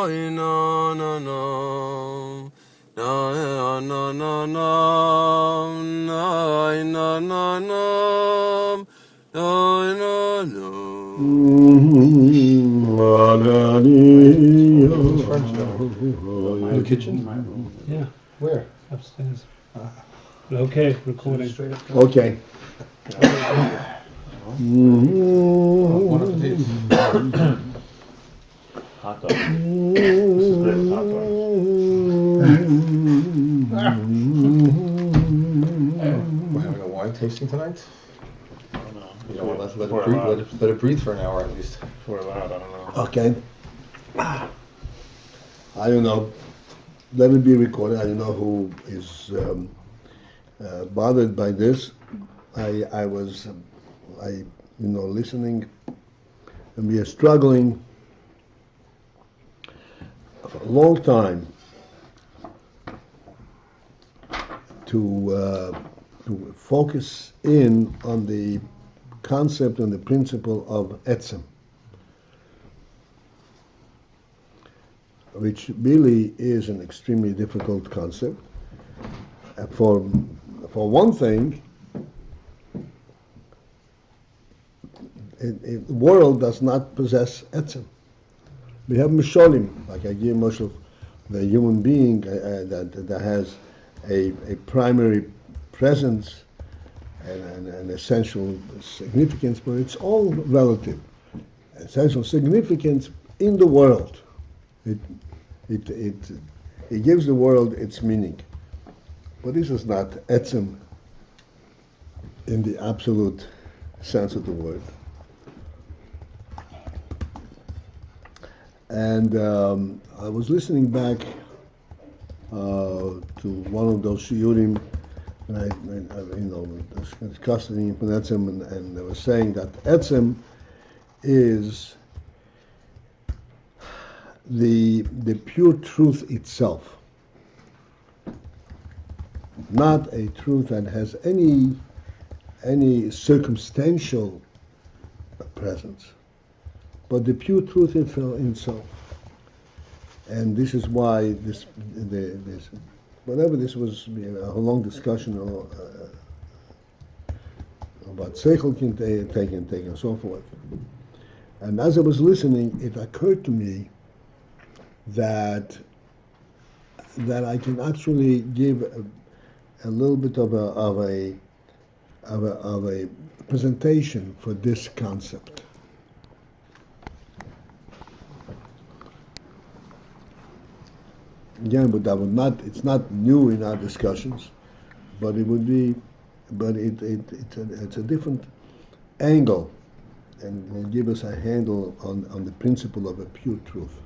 no no no. No no no no no no no no no no. In the kitchen? Yeah, Where? upstairs. But okay, recording. Okay. One of these. Hot dog. This is great hot dog. We're having a wine tasting tonight? I don't know. You know, let Before it breathe for an hour at least. we're allowed, I don't know. Okay. I don't know. Let it be recorded. I don't know who is bothered by this. I was listening, and we are struggling for a long time to focus in on the concept and the principle of etzem, which really is an extremely difficult concept. For one thing, the world does not possess etzem. We have misholim, like I give Moshe, the human being that has a primary presence and an essential significance, but it's all relative. Essential significance in the world. It gives the world its meaning. But this is not etzem in the absolute sense of the word. And I was listening back to one of those shiurim, and I discussing etzem, and they were saying that etzem is the pure truth itself, not a truth that has any circumstantial presence, but the pure truth itself. And this is why this whatever this was a long discussion about seichel taking and so forth. And as I was listening, it occurred to me that I can actually give a little bit of a presentation for this concept. Again, but it's not new in our discussions, but it's a different angle, and will give us a handle on the principle of a pure truth.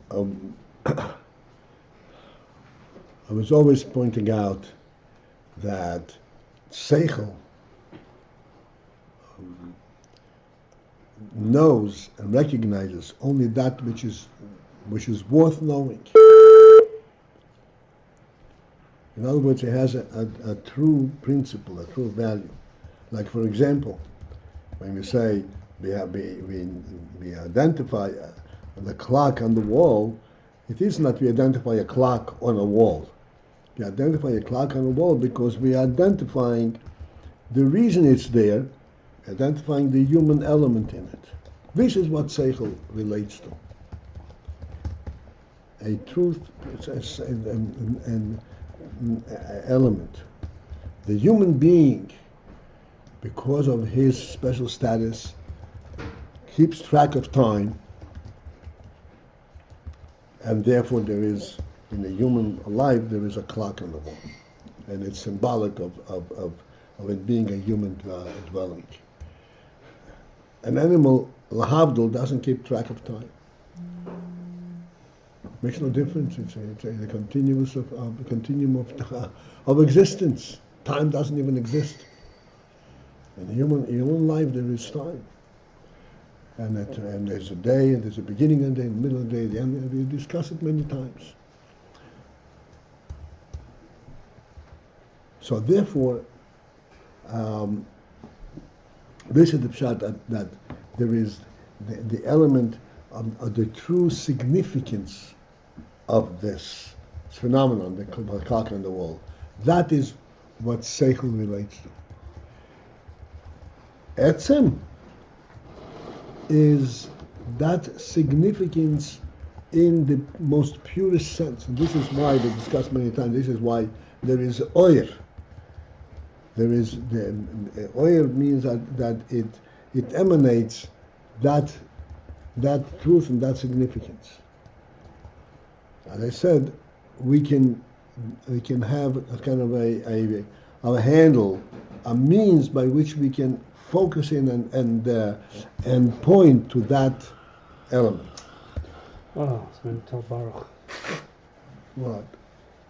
I was always pointing out that seichel knows and recognizes only that which is worth knowing. In other words, it has a true principle, a true value. Like, for example, when we say we identify the clock on the wall, it is not we identify a clock on a wall. We identify a clock on a wall because we are identifying the reason it's there, identifying the human element in it. This is what seichel relates to. A truth, an element. The human being, because of his special status, keeps track of time, and therefore there is, in the human life, there is a clock on the wall. And it's symbolic of it being a human dwelling. An animal, lahavdil, doesn't keep track of time. Makes no difference. It's a continuum of existence. Time doesn't even exist. In human life, there is time. And there's a day, and there's a beginning of the day, the middle of the day, the end. We discuss it many times. So therefore, This is the pshat that there is the element of the true significance of this phenomenon, the clock on the wall. That is what Seichel relates to. Etzem is that significance in the most purest sense. And this is why, we discussed many times, this is why there is oyer. There is, the oyer means that it emanates that truth and that significance. As I said, we can have a kind of a handle, a means by which we can focus in and point to that element. Oh, it's going to tell Baruch. What?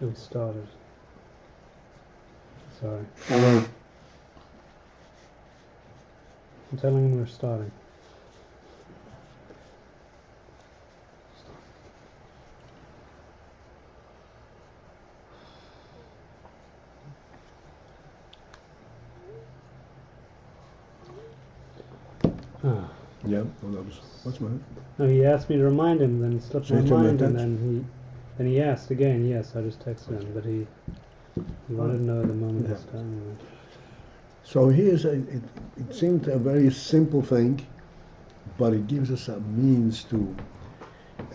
It started. Sorry. I'm telling him we're starting. Ah. Yeah, well, that was, what's mine? No, he asked me to remind him, then it slipped So my you took my mind, and attention? then he asked again. Yes, I just texted him, but he wanted to know the moment Yeah. was done. So here's it seemed a very simple thing, but it gives us a means to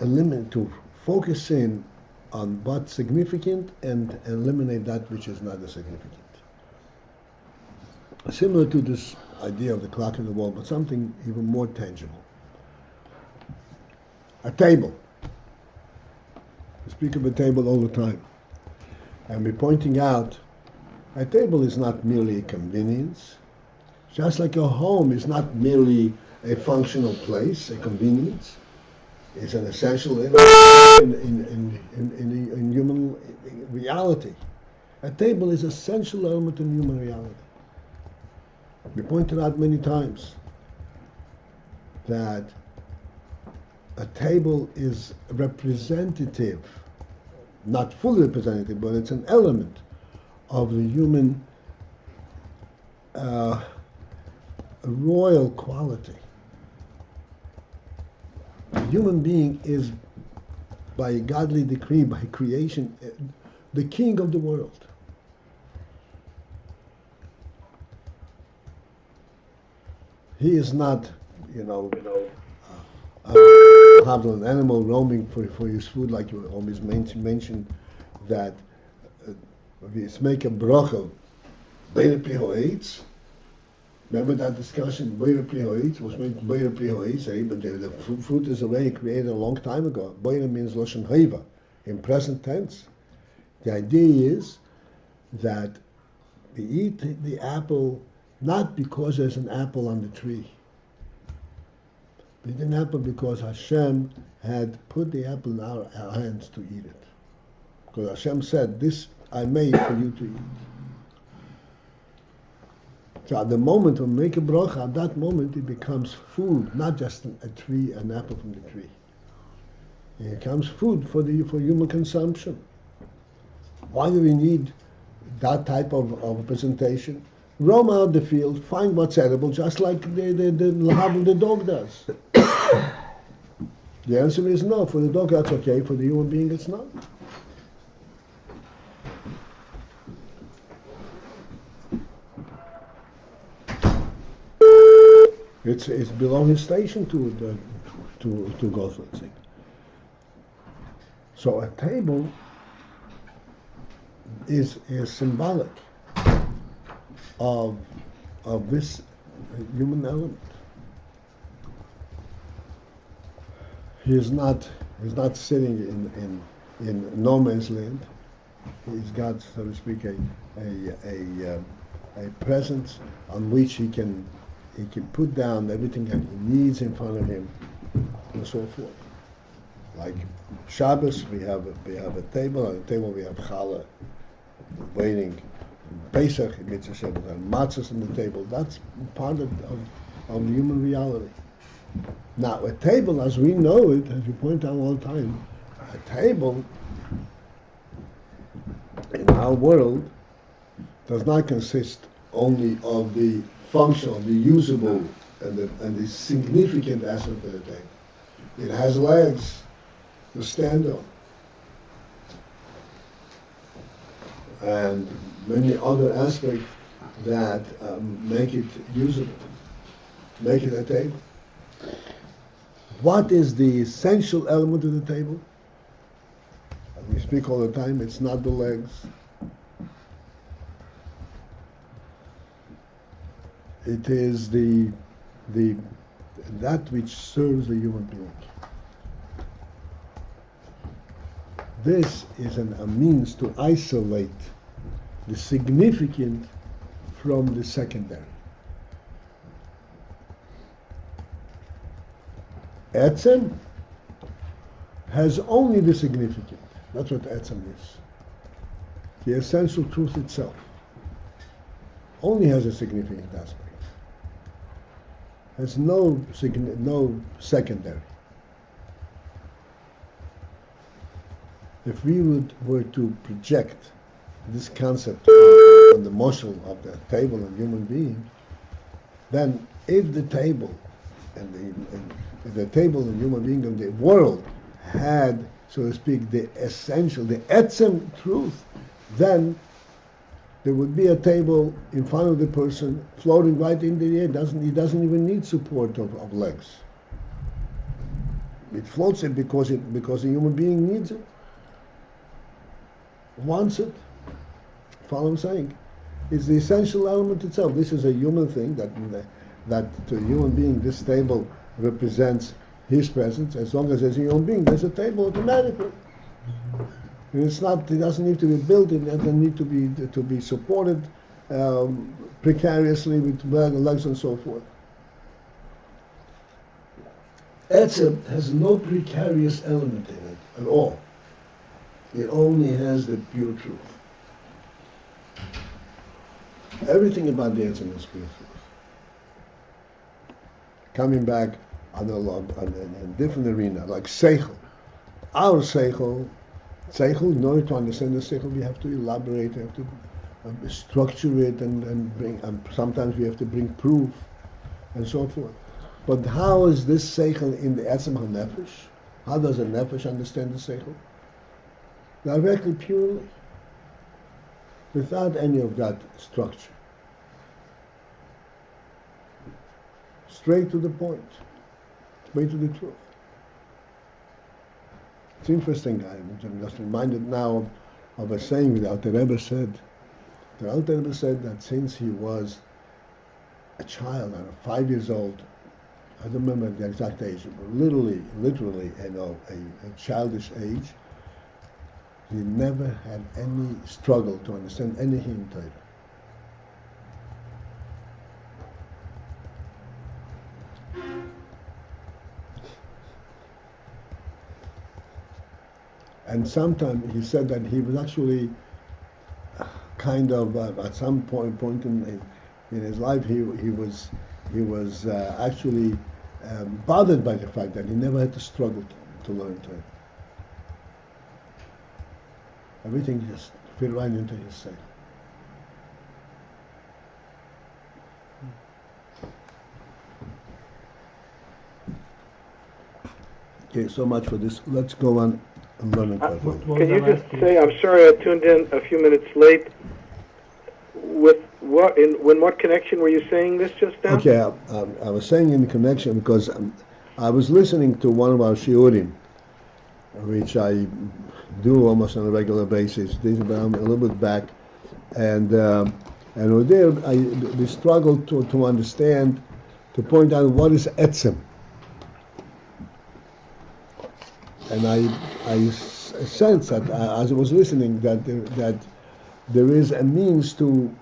eliminate, to focus in on what's significant and eliminate that which is not as significant. Similar to this idea of the clock in the wall, but something even more tangible. A table. We speak of a table all the time. And we're pointing out a table is not merely a convenience, just like a home is not merely a functional place, a convenience. It's an essential element in human reality. A table is an essential element in human reality. We pointed out many times that a table is representative, not fully representative, but it's an element of the human royal quality. The human being is, by a godly decree, by creation, the king of the world. He is not, have an animal roaming for his food, like you always mentioned that we make a bracha, beire pri ha'etz. Remember that discussion? Beire pri ha'etz was made beire pri ha'etz, but the fruit is already created a long time ago. Beire means lashon haiva, in present tense. The idea is that we eat the apple not because there's an apple on the tree. We eat an apple because Hashem had put the apple in our hands to eat it. Because Hashem said, "This I made for you to eat." So at the moment when we make a bracha, at that moment it becomes food, not just a tree, an apple from the tree. It becomes food for human consumption. Why do we need that type of representation? Roam out the field, find what's edible, just like the dog does. The answer is no. For the dog, that's okay. For the human being, it's not. It's below his station to go through things. So a table is symbolic of this human element. He is not sitting in no man's land. He's got, so to speak, a presence on which he can put down everything that he needs in front of him, and so forth. Like Shabbos, we have a table. On the table we have challah, waiting. Pesach, mitzvah Shabbat, and matzahs on the table. That's part of the human reality. Now, a table, as we know it, as we point out all the time, a table in our world does not consist only of the functional, the usable, and the significant aspect of the table. It has legs to stand on, and many other aspects that make it usable, make it a table. What is the essential element of the table? We speak all the time, it's not the legs. It is that which serves the human being. This is a means to isolate the significant from the secondary. Etzem has only the significant. That's what Etzem is. The essential truth itself only has a significant aspect. Has no secondary. If we were to project this concept on the moshel of the table of human being, then if the table and the table of human being of the world had, so to speak, the essential, the etzem truth, then there would be a table in front of the person floating right in the air. He doesn't even need support of legs. It floats it because a human being needs it, wants it. Follow what I'm saying? It's the essential element itself. This is a human thing that to a human being, this table represents his presence. As long as there's a human being, there's a table automatically. And it's not. It doesn't need to be built. It doesn't need to be supported precariously with legs and so forth. Etzem has no precarious element in it at all. It only has the pure truth. Everything about the Etzem is pure truth. Coming back on a different arena, like Seichel. Our Seichel, in order to understand the Seichel, we have to elaborate, we have to structure it, and bring. Sometimes we have to bring proof, and so forth. But how is this Seichel in the Etzem HaNefesh? How does a Nefesh understand the Seichel? Directly, purely, without any of that structure. Straight to the point, straight to the truth. It's interesting. I'm just reminded now of a saying that the Rebbe said. The Alter Rebbe said that since he was a child, 5 years old, I don't remember the exact age, but literally, a childish age, he never had any struggle to understand anything in Torah. And sometimes he said that he was actually kind of at some point in his life he was actually bothered by the fact that he never had to struggle to learn Torah. Everything just fit right into his sake. Okay, so much for this. Let's go on and learn about it. Can you just say, I'm sorry I tuned in a few minutes late, with what connection were you saying this just now? Okay, I was saying in connection because I was listening to one of our shiurim, which I do almost on a regular basis. I'm a little bit back, and over there we struggled to understand, to point out what is etzem, and I sense that as I was listening that there is a means to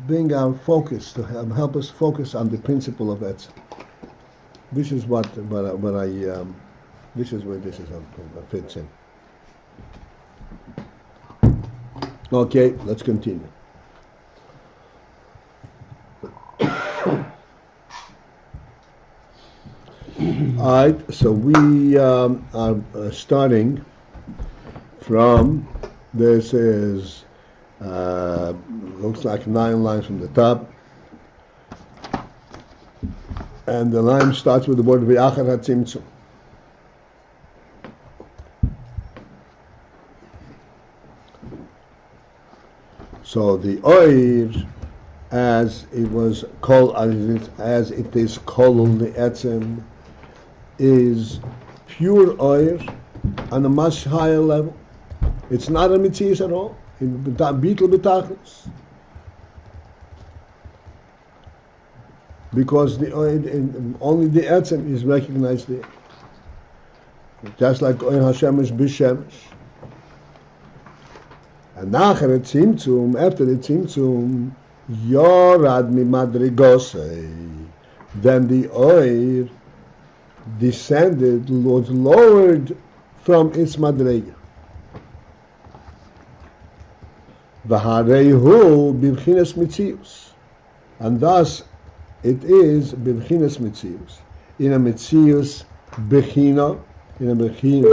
bring our focus, to help us focus on the principle of etzem. This is what I. This is where this fits in. Okay, let's continue. All right, so we are starting from, this is looks like 9 lines from the top. And the line starts with the word V'achar HaTzimtzum. So the oir, as it was called, as it is called the etzem, is pure oir on a much higher level. It's not a mitzias at all. In Beetle B'tachlis. Because the oil, only the etzem is recognized there. Just like oil Hashemesh B'Shemesh. And after the tzimtzum, yorad mimadrigosei. Then the oil descended, was lowered from its madrega. V'hareihu b'bchinas mitzius. And thus it is b'bchinas mitzius. In a mitzius b'china, in a b'china,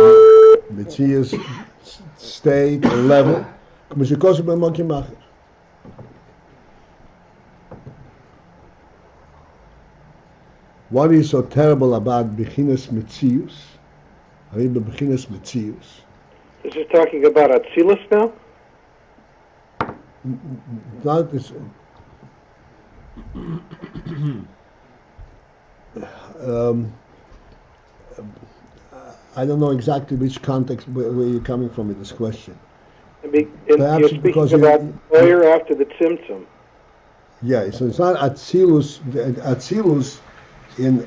mitzius state or level, what is so terrible about b'chinas mitzius? I mean, b'chinas mitzius. This is talking about Atzilus now? Not this. I don't know exactly which context where you're coming from with this question. You're speaking about oyer after the tzimtzum. Yeah, so it's not Atzilus. Atzilus, in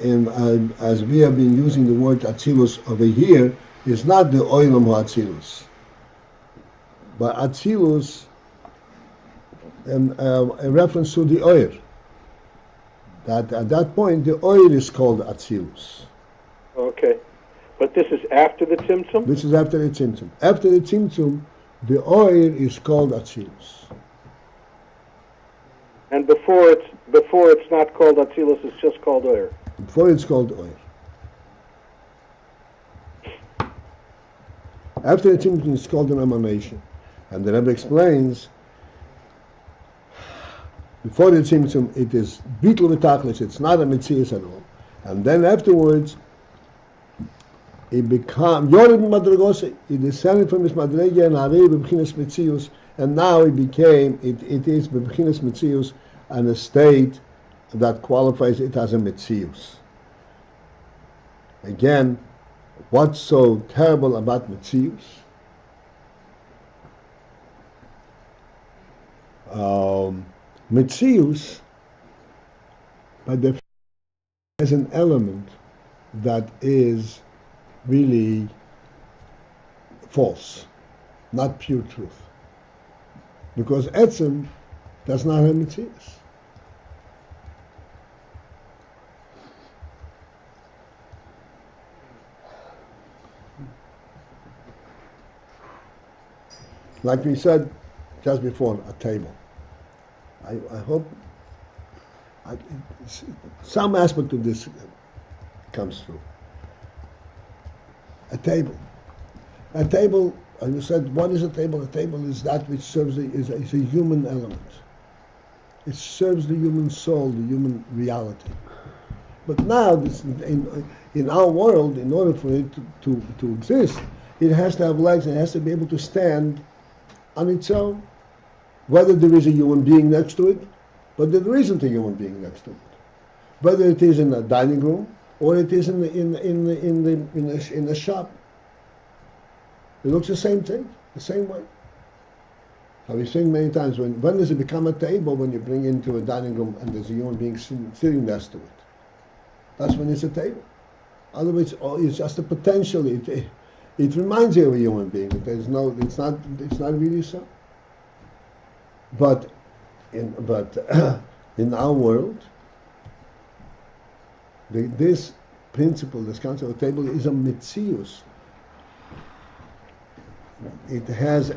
as we have been using the word Atzilus over here, is not the Oilam Atzilus, but Atzilus, a reference to the oyer. That at that point the oyer is called Atzilus. Okay, but this is after the tzimtzum? This is after the tzimtzum. After the tzimtzum, the oyer is called Atzilus. And before it's not called Atzilus, it's just called oyer. Before it's called oyer. After the tzimtzum, it's called an emanation, and the Rebbe explains. Before the tzimtzum, it is bittul v'tachlis. It's not a mitzias at all. And then afterwards, it became yored madrigose. It descended from his madrega and harei b'bchinas mitzius. And now it became. It is b'bchinas mitzius, and a state that qualifies it as a mitzius. Again, what's so terrible about mitzius? Mitzius, by definition, has an element that is really false, not pure truth. Because etzem does not have mitzius. Like we said just before, a table. I hope some aspect of this comes through. A table. A table, as you said, what is a table? A table is that which serves is a human element. It serves the human soul, the human reality. But now, in our world, in order for it to exist, it has to have legs and it has to be able to stand on its own. Whether there is a human being next to it, but there isn't a human being next to it. Whether it is in a dining room or it is in a shop, it looks the same thing, the same way. I've seen many times when does it become a table? When you bring into a dining room and there's a human being sitting next to it. That's when it's a table. Otherwise, it's just a potential. It reminds you of a human being. But it's not really so. But in our world, this principle, this concept of table, is a mitzius. It has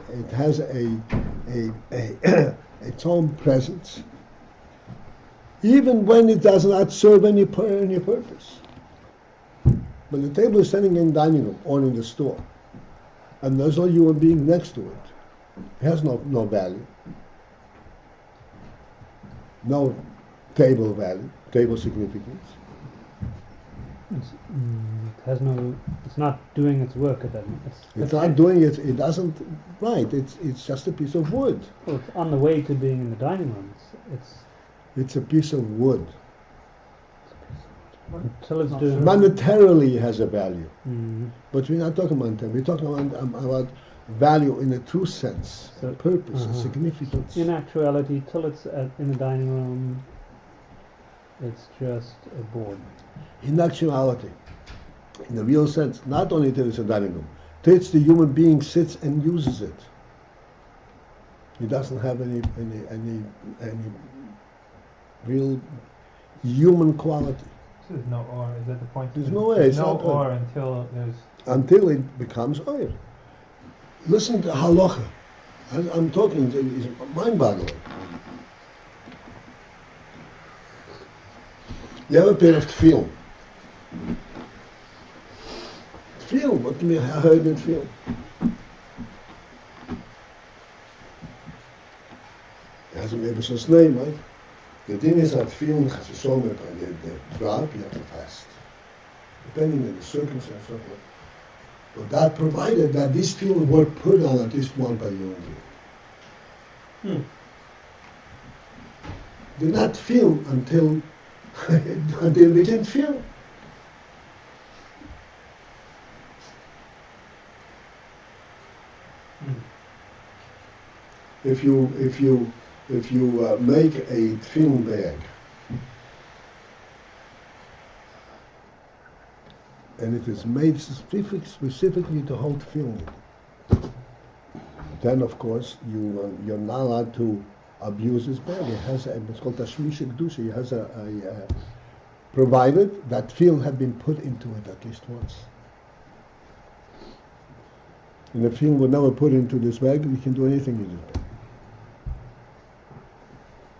its own presence, even when it does not serve any purpose. But the table is standing in the dining room or in the store, and there's no human being next to it. It has no value. no table value, table significance. It has no. It's not doing its work at that moment. It's not doing it. It doesn't. Right. It's just a piece of wood. Well, it's on the way to being in the dining room. It's a piece of wood. Until it's doing. Monetarily, it has a value, Mm, but we're not talking monetary. We're talking about value in a true sense, So- purpose, uh-huh. significance. in actuality, till it's in the dining room, it's just a board. In actuality, in the real sense, not only till it's a dining room, till it's the human being sits and uses it. He doesn't have any real human quality So there's no or. Is that the point? There's no way, it's no not or until there's. until it becomes oil. Listen to halacha. I'm talking, it's mind-boggling. You have a pair of tefillin. Tefillin, what can you heard in tefillin? It has a Eber's name, right? The thing is that tefillin has a song that the drop, you have to fast. Depending on the circumstance, so forth. But that provided that these tefillin were put on at least one by human being. Did not feel until until we can feel. If you make a tefillin bag and it is made specifically to hold tefillin, then of course you're not allowed to abuse this bag. It has it's called tashmish kedusha. It has a provided that tefillin had been put into it at least once. And if tefillin were never put into this bag, you can do anything with it.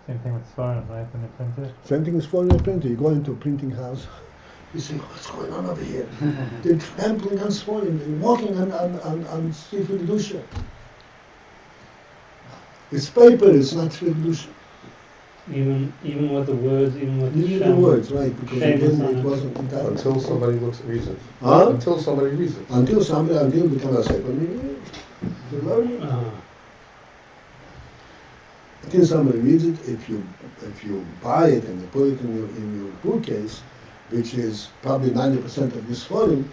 Same thing with Svarim, right? When they print it. Same thing is for a printer. You go into a printing house, you say, what's going on over here? They're trampling on Svarim, they're walking on street with kedusha. It's paper, it's not street kedusha. Even with the words, even with Even the Shem. words, right? Because Shame is again, on it it. wasn't entirely. Until somebody reads it. Huh? Until somebody reads it. Until it becomes a sefer. The learning. Until somebody reads it, if you buy it and you put it in your bookcase, which is probably 90% of this volume,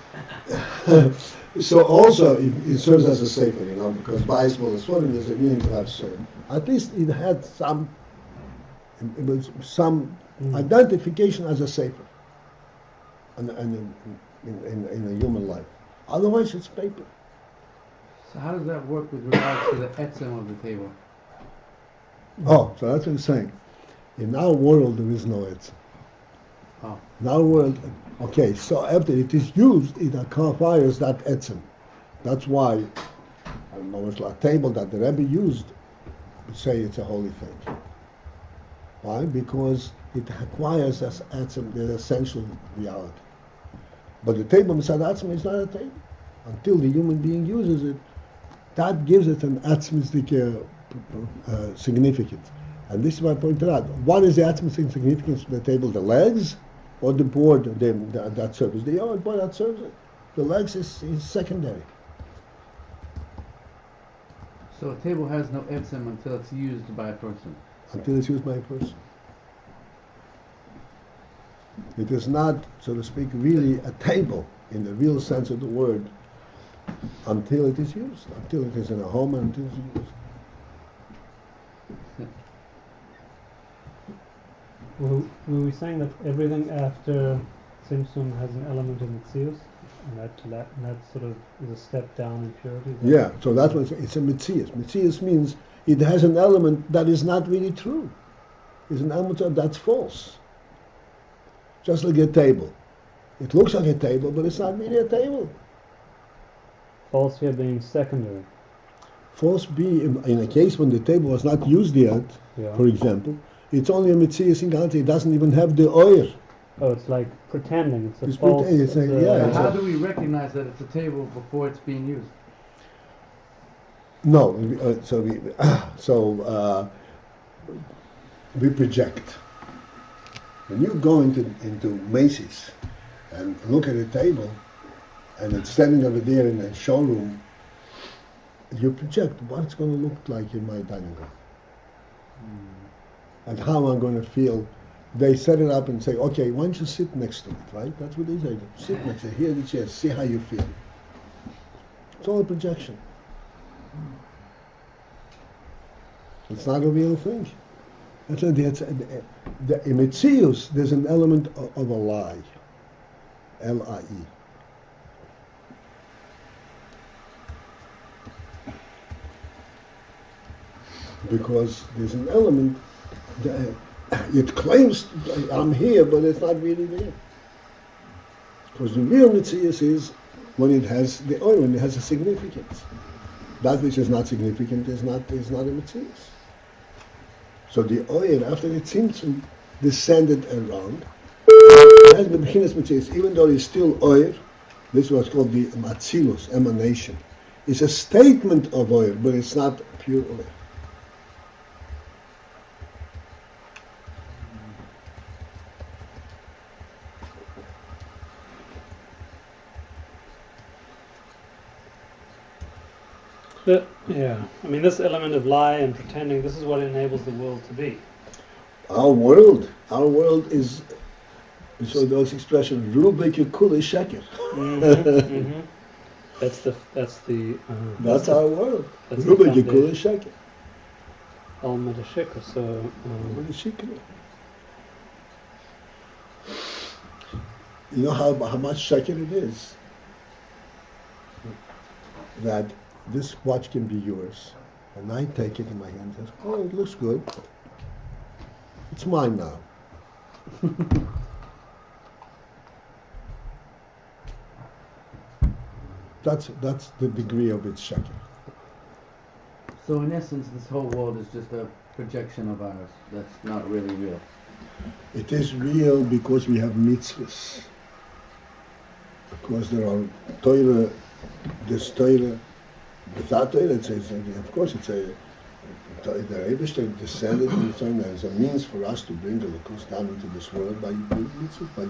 so also it serves as a sefer, because Beis well as volume is a meaning to have served. At least it had some identification as a sefer, and in a human life. Otherwise, it's paper. So how does that work with regards to the etzem of the table? Oh, so that's what I'm saying. In our world, there is no etzem. Oh. In our world, okay, so after it is used, it acquires that etzem. That's why, almost like a table that the Rebbe used, would say it's a holy thing. Why? Because it acquires as etzem the essential reality. But the table Misad Atzem is not a table. Until the human being uses it, that gives it an atzmistic significance. And this is why I pointed out. What is the atzmistic significance of the table? The legs or the board that serves? The board that serves it. The legs is secondary. So a table has no etzem until it's used by a person. Until it's used by a person. It is not, so to speak, really a table in the real sense of the word until it is used, until it is in a home and until it's used. Were we saying that everything after Tzimtzum has an element of Metzius? And that sort of is a step down in purity? Yeah, so that's what it's a Metzius. Metzius means it has an element that is not really true. It's an element that's false. Just like a table. It looks like a table, but it's not really a table. False here being secondary. False be in a case when the table was not used yet, Yeah. for example, it's only a Metzius in Gantz. It doesn't even have the oil. Oh, it's like pretending. It's a It's false. pretend- it's like- yeah, But it's how a- do we recognize that it's a table before it's being used? No, we project. When you go into Macy's and look at a table and it's standing over there in a showroom, you project what it's going to look like in my dining room and how I'm going to feel. They set it up and say, okay, why don't you sit next to it, right? That's what they say. Sit next to it, here are the chairs, see how you feel. It's all a projection. It's not a real thing. In Metzius, there's an element of a lie. L-I-E. Because there's an element that it claims I'm here, but it's not really there. Because the real Metzius is when it has the oil, when it has a significance. That which is not significant is not a Metzius. So the oil, after the Tzimtzum, descended around. It has the Bechinas Metzius, even though it's still oil. This is what's called the Matzilus, emanation. It's a statement of oil, but it's not pure oil. Yeah, I mean, this element of lie and pretending, this is what enables the world to be. Our world is, so those expressions, Rubik Kuli Sheker. That's our world. That's Rubik the Kuli Sheker. Al Medashika. So you know how much sheker it is? That this watch can be yours. And I take it in my hand and say, oh, it looks good. It's mine now. That's the degree of its sheker. So in essence, this whole world is just a projection of ours. That's not really real. It is real because we have mitzvahs. Because there are Torah, there's Torah. Without Torah, of course, the Eibishter descended in Torah as a means for us to bring the Likus down into this world by mitzvahs, by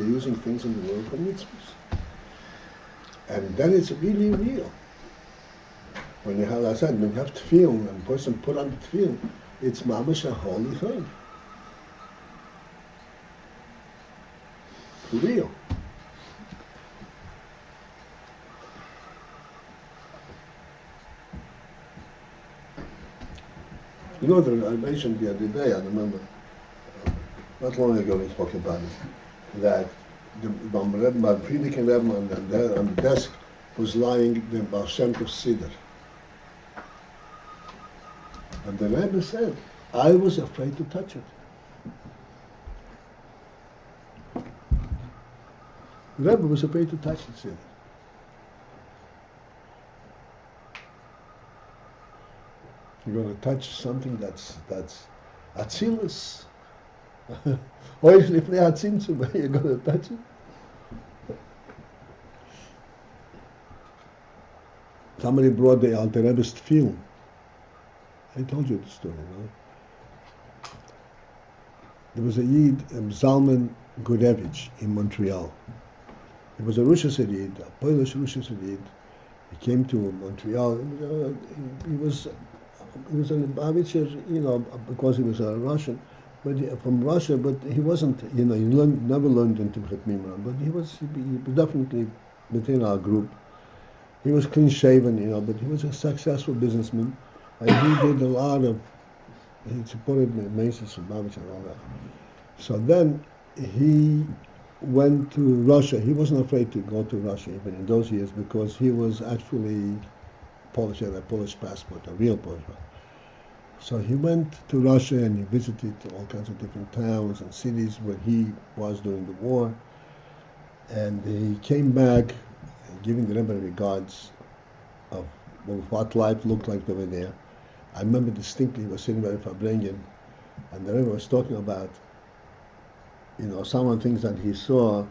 using things in the world for mitzvahs. And then it's really real. When you have, as I said, when you have tefillin and a person put on the tefillin, it's mamash a holy thing. Real. You know, I mentioned the other day, I remember, not long ago we spoke about it, that the Friedrich and Rebbe on the desk was lying the Baal Shem Tov Siddur. And the Rebbe said, I was afraid to touch it. The Rebbe was afraid to touch the Siddur. You're going to touch something that's Atzilus. Or if you're going to touch it. Somebody brought the Alter Rebbe's tefillin. I told you the story, no? There was a Yid, Zalman Gurevich, in Montreal. He was a Rosh Hashanah, a Polish Rosh Hashanah. He came to Montreal. He was an Abitcher, because he was a Russian, but from Russia. But he wasn't, he never learned in Timchat Mimra. But he was definitely within our group. He was clean shaven, but he was a successful businessman, and he did a lot of. He supported Macy's and Babich and all that. So then he went to Russia. He wasn't afraid to go to Russia even in those years because he was actually Polish, had a Polish passport, a real Polish passport. So he went to Russia and he visited all kinds of different towns and cities where he was during the war. And he came back giving the Rebbe regards of what life looked like over there. I remember distinctly he was sitting by the Fabrengen and the Rebbe was talking about, some of the things that he saw.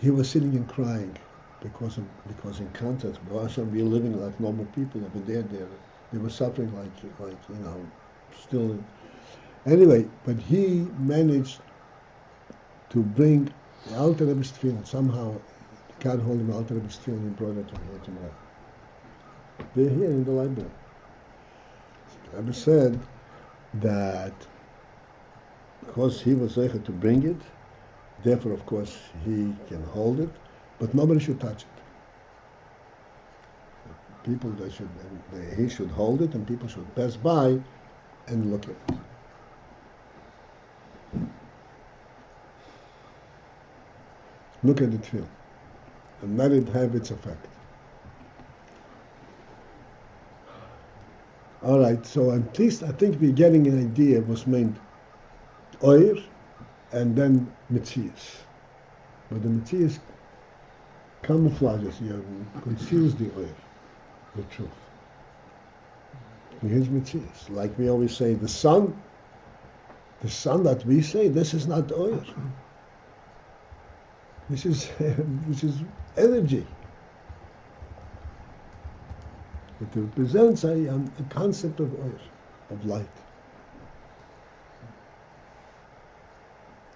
He was sitting and crying because in contrast, Russia, we were living like normal people over there. They were suffering like still. Anyway, but he managed to bring the Alter Rebbe's tefillin. Somehow, got hold of the Alter Rebbe's tefillin and brought it to here tomorrow. They're here in the library. The Rebbe said that because he was able to bring it, therefore, of course, he can hold it, but nobody should touch it. People, he should hold it, and people should pass by and look at it. Look at the tefillin, and let it have its effect. All right, so at least I think we're getting an idea of what's meant oir and then mitzias. But the mitzias camouflages, conceals the oir, the truth. And here's mitzias. Like we always say, the sun that we say, this is not oir. This is energy. It represents a concept of oir, of light.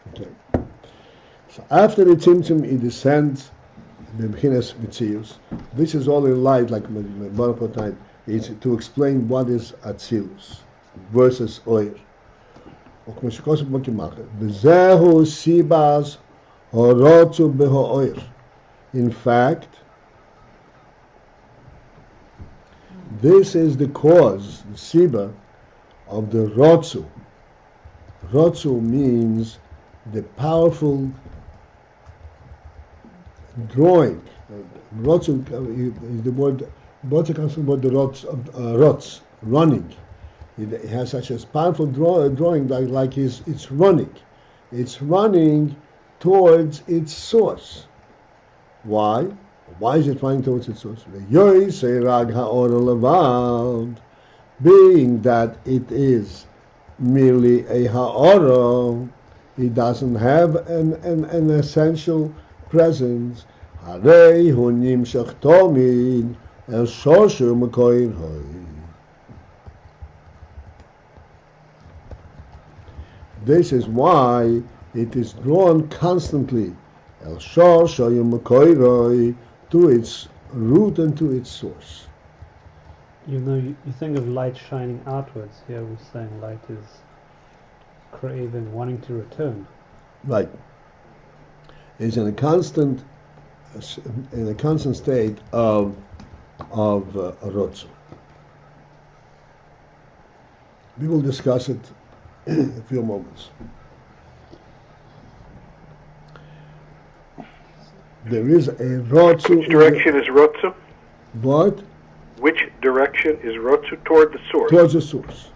Okay. So after the Tzimtzum, he descends the B'chinas Mitzius. This is all in light, like Baruch time, is to explain what is Atzilus versus oir. B'zehu sibas horotzu b'ho'oir. In fact, this is the cause, the siba, of the rotzu. Rotzu means the powerful drawing. Rotzu is the word. Rotzu comes from the word rots, running. It has such a powerful drawing, like it's running. It's running towards its source. Why? Why is it running towards its source? Being that it is merely a ha'ora, it doesn't have an essential presence. This is why it is drawn constantly to its root and to its source. You know, you think of light shining outwards. Here we're saying light is craving, wanting to return. Right. It's in a constant state of rotzu. We will discuss it in a few moments. There is a rotzu. Which direction is rotzu? What? Which direction is rotzu? Toward the source. Towards the source.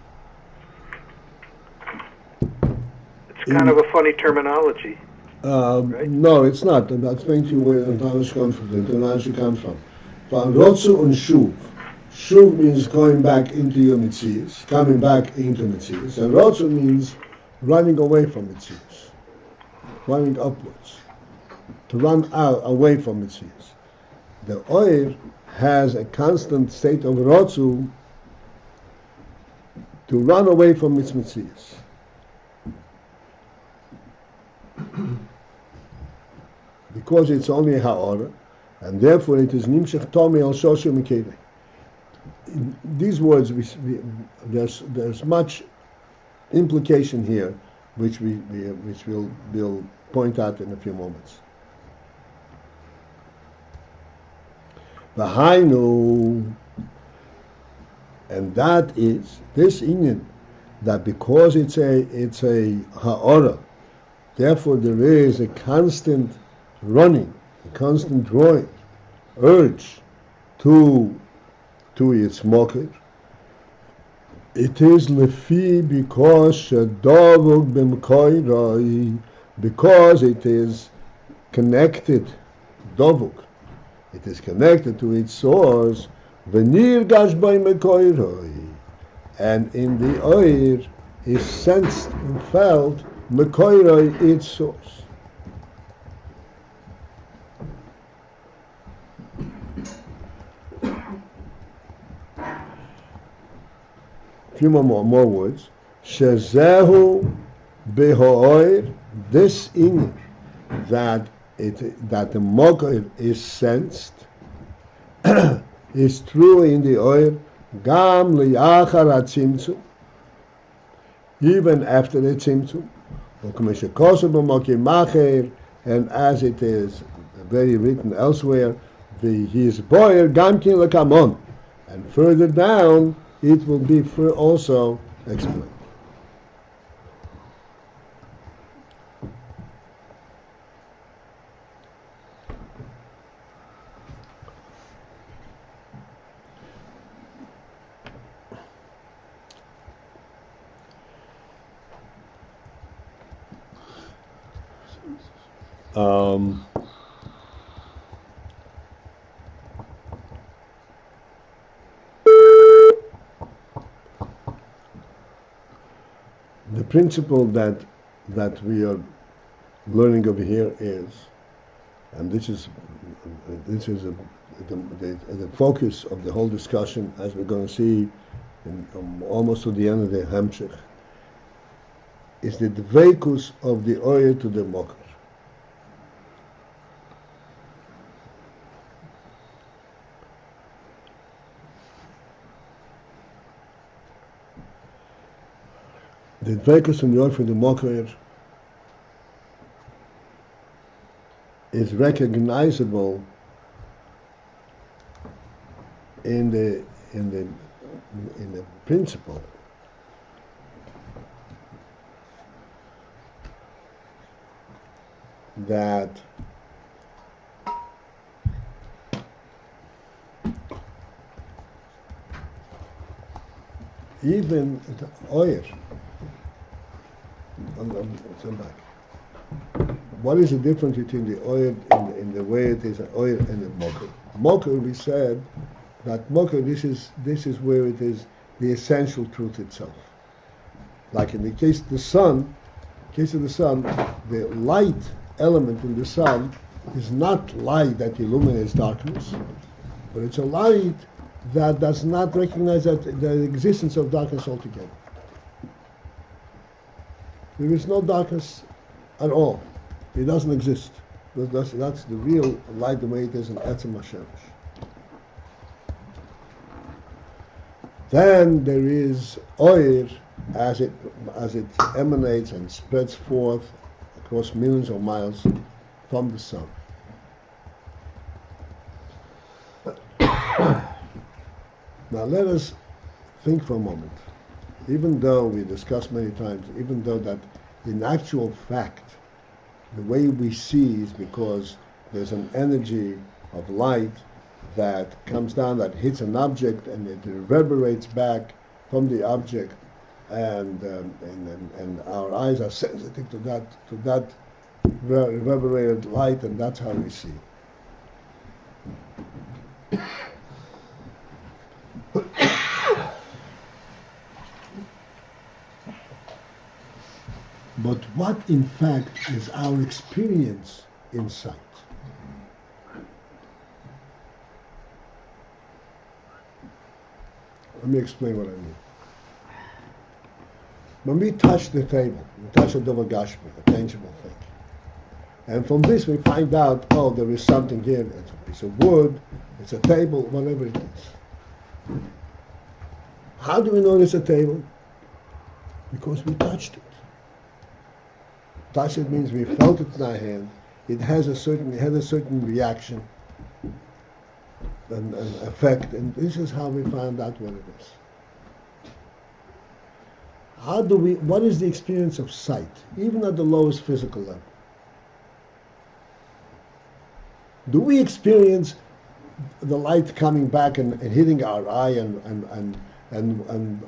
It's kind of a funny terminology. Right? No, it's not. And I'll explain to you where the terminology comes from. From rotzu and shuv. Shuv means going back into your mitzias, coming back into mitzias. And rotzu means running away from mitzias, running upwards, to run out away from mitzias. The oir has a constant state of rotzu to run away from its mitzias. Because it's only a ha'ora, and therefore it is nimshach tomi al shoshu mikeveh. In these words, there's much implication here, which we'll point out in a few moments. V'hainu, and that is this inyan, that because it's a ha'ora, therefore there is a constant running, a constant drawing, urge to its mokir. It is lefi because shadavuk b'mkoiroi, because it is connected, davuk. It is connected to its source, v'nirgash b'mkoiroi, and in the oir is sensed and felt mkoiroi, its source. A few more words. Shezehu behoir, this in that the mokoir is sensed is true in the oil gam liyachar atzimtzum, even after the tzimtzum, and as it is very written elsewhere, his boyer gamkin lekamon, and further down it will be also explained. The principle that we are learning over here is, and this is the focus of the whole discussion, as we're going to see almost to the end of the Hamshech, is the dveikus of the oil to the mocker. The dveikus on the oil for the mocker is recognizable in the principle that even the oil, what is the difference between the oil in the way it is oil and the mocha? Mocha, we said that mocha, this is where it is the essential truth itself. Like in the case of the sun, the light element in the sun is not light that illuminates darkness, but it's a light that does not recognize the existence of darkness altogether. There is no darkness at all. It doesn't exist. That's the real light, the way it is in Etzem HaShemesh. Then there is oil as it emanates and spreads forth across millions of miles from the sun. Now let us think for a moment. Even though we discussed many times, even though that in actual fact, the way we see is because there's an energy of light that comes down, that hits an object, and it reverberates back from the object, and our eyes are sensitive to that reverberated light, and that's how we see. But what in fact is our experience in sight? Let me explain what I mean. When we touch the table, we touch a davar gashmi, a tangible thing. And from this we find out, oh, there is something here. It's a piece of wood, it's a table, whatever it is. How do we know it's a table? Because we touched it. Touch it means we felt it in our hand. It had a certain reaction and effect, and this is how we found out what it is. What is the experience of sight, even at the lowest physical level? Do we experience the light coming back and hitting our eye and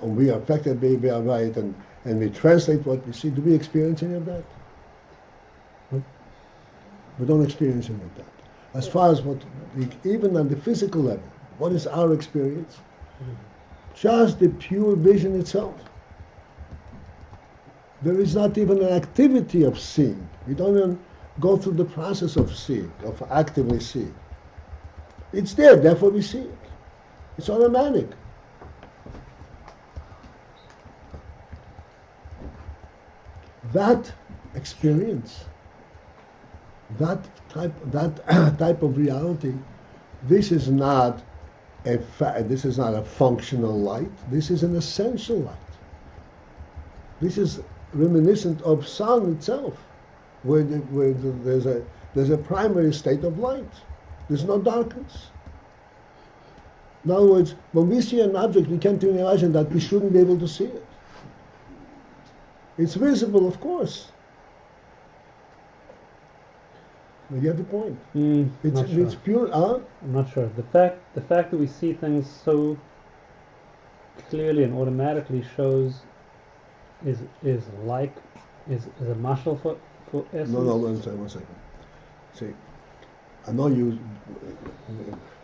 we are affected by our light and we translate what we see? Do we experience any of that? We don't experience any of that. As far as even on the physical level, what is our experience? Just the pure vision itself. There is not even an activity of seeing. We don't even go through the process of seeing, of actively seeing. It's there, therefore we see it. It's automatic. that experience, that type of reality, this is not this is not a functional light. This is an essential light. This is reminiscent of sun itself, where there's a primary state of light. There's no darkness. In other words, when we see an object, we can't even imagine that we shouldn't be able to see it. It's visible, of course. You get the point? Not sure. It's pure. I'm not sure. The fact that we see things so clearly and automatically shows is a mashal for essence. No, one second. See, I know you.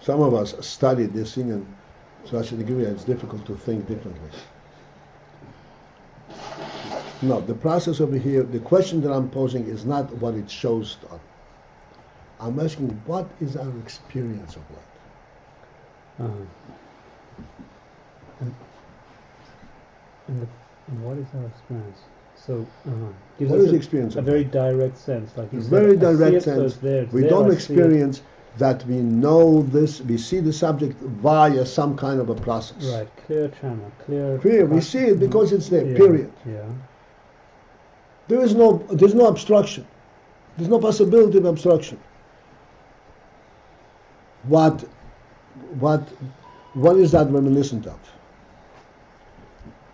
Some of us studied this thing, and to such a degree, it's difficult to think differently. No, the process over here. The question that I'm posing is not what it shows to us. I'm asking, what is our experience of light? And what is our experience? So, gives What us is the experience a of very light? direct sense, like you said. Very I see direct it, so sense. it's there. It's We there, don't I see it. experience that we know this, we see the subject via some kind of a process. Right, clear channel, clear. We see it because it's there, Yeah, period. Yeah. There's no obstruction. There's no possibility of obstruction. What is that reminiscent of?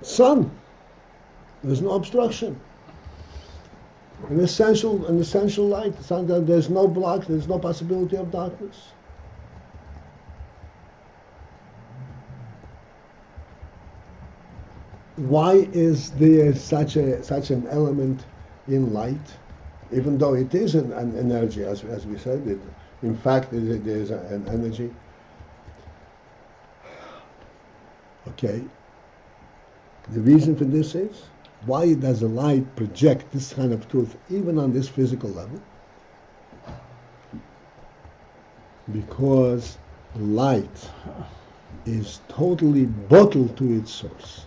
Sun. There's no obstruction. An essential light. There's no block. There's no possibility of darkness. Why is there such an element in light, even though it is an energy, as we said? In fact, there is an energy. Okay. The reason for this is, why does the light project this kind of truth even on this physical level? Because light is totally bottled to its source.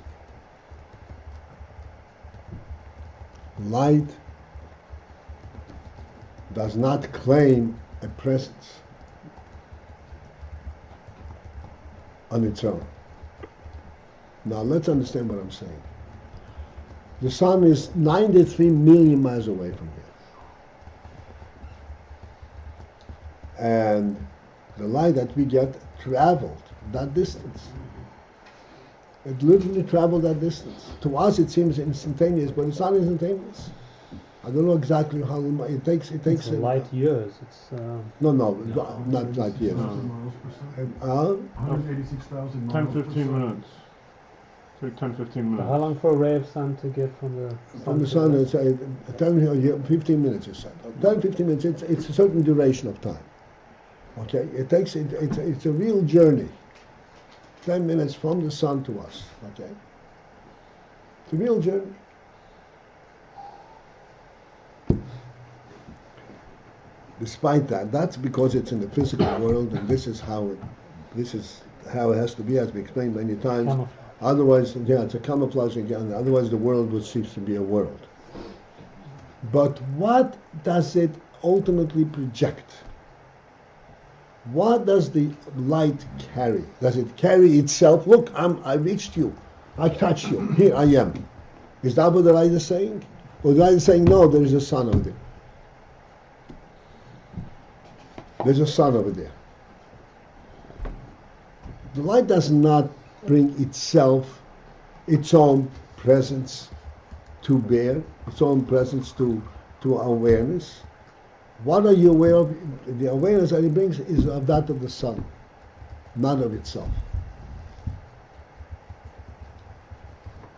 Light does not claim a presence on its own. Now let's understand what I'm saying. The sun is 93 million miles away from here. And the light that we get traveled that distance. It literally traveled that distance. To us it seems instantaneous, but it's not instantaneous. I don't know exactly how long it takes. It's light years. It's not light years. 186,000 10, 15 minutes. Take 10, 15 minutes. how long for a ray of sun to get from the sun? It's 15 minutes. You said 10, 15 minutes. It's a certain duration of time. Okay, it's a real journey. 10 minutes from the sun to us. Okay, it's a real journey. Despite that, that's because it's in the physical world, and this is how it has to be, as we explained many times. Camouflage. Otherwise, it's a camouflage again. Otherwise, the world would cease to be a world. But what does it ultimately project? What does the light carry? Does it carry itself? Look, I reached you. I touched you. Here I am. Is that what the light is saying? Or the light is saying, no, there is a sun over there. There's a sun over there. The light does not bring itself, its own presence to bear, its own presence to awareness. What are you aware of? The awareness that it brings is of that of the sun, not of itself.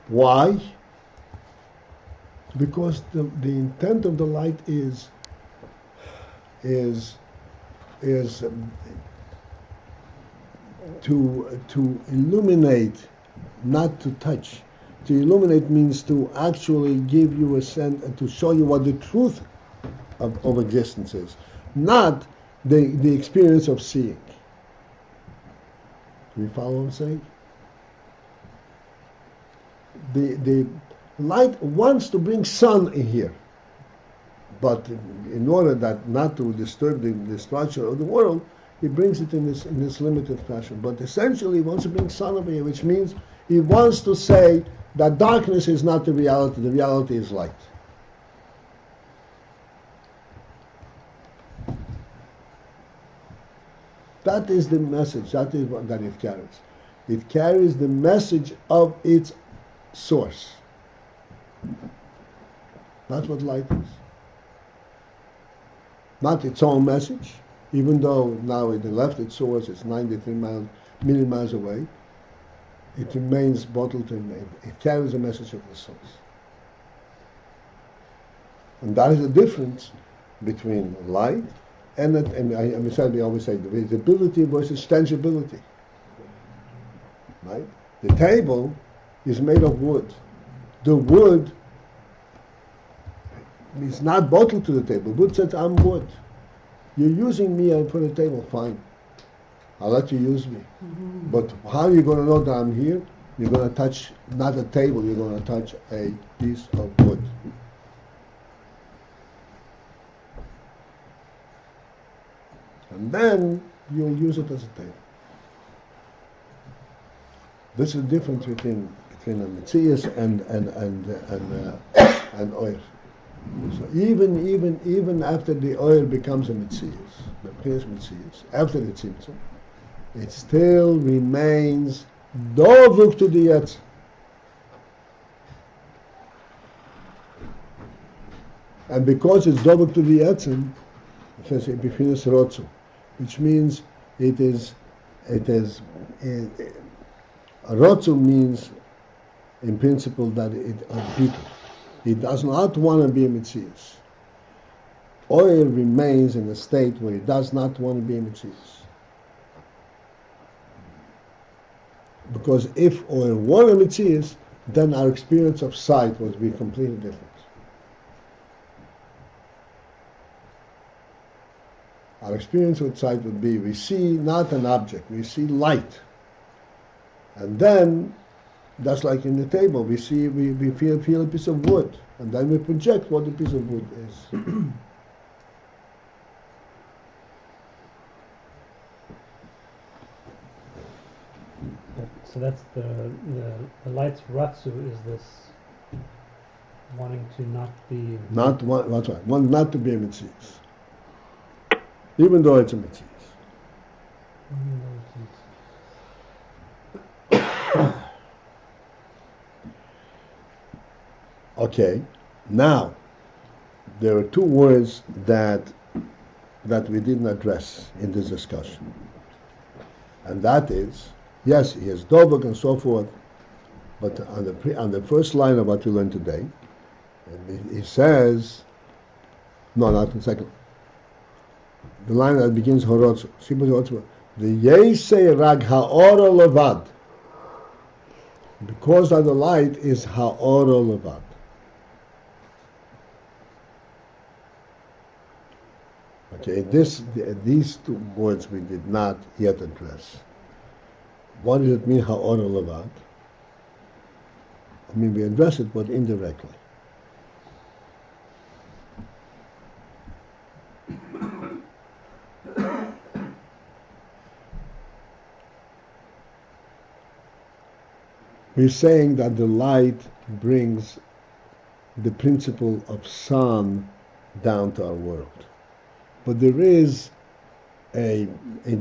Why? Because the intent of the light is to illuminate, not to touch. To illuminate means to actually give you a sense and to show you what the truth of existence is, not the experience of seeing. Do you follow what I'm saying? Light wants to bring sun in here, but in order that not to disturb the structure of the world, he brings it in this limited fashion. But essentially, he wants to bring sun over here, which means he wants to say that darkness is not the reality. The reality is light. That is the message. That is what that it carries. It carries the message of its source. That's what light is. Not its own message, even though now it left its source, it's 93 million miles away. It remains bottled in it carries the message of the source. And that is the difference between light and we always say the visibility versus tangibility. Right? The table is made of wood. The wood is not bottled to the table. Wood says, I'm wood. You're using me for the table, fine. I'll let you use me. But how are you going to know that I'm here? You're going to touch not a table, you're going to touch a piece of wood. And then you'll use it as a table. This is the difference between a Metzias and oil. So even after the oil becomes a Metzias, the Metzias, after the Tzimtzum, it still remains dovuk to the Yetzer. And because it's dovuk to the Yetzer, it says Epifinis Rotzu, which means Rotzu means in principle that he does not want to be a Metzias. Oil remains in a state where he does not want to be a Metzias. Because if oil were a Metzias, then our experience of sight would be completely different. Our experience with sight would be, we see not an object, we see light. And then, that's like in the table, we feel a piece of wood, and then we project what the piece of wood is. So that's the light's ratzu is this wanting to not be That's right. One not to be a Metzias. Even though it's a Metzias. Okay, now there are two words that we didn't address in this discussion, and that is, yes, he has Dovuk and so forth, but on the first line of what we learned today, he says, no, not the second. The line that begins Horotzu, the Yesei Rag Ha'ora Levad, because of the light is Ha'ora Levad. Okay, these two words we did not yet address. What does it mean, Ha'ora Levad? I mean, we address it, but indirectly. We're saying that the light brings the principle of sun down to our world. But there is a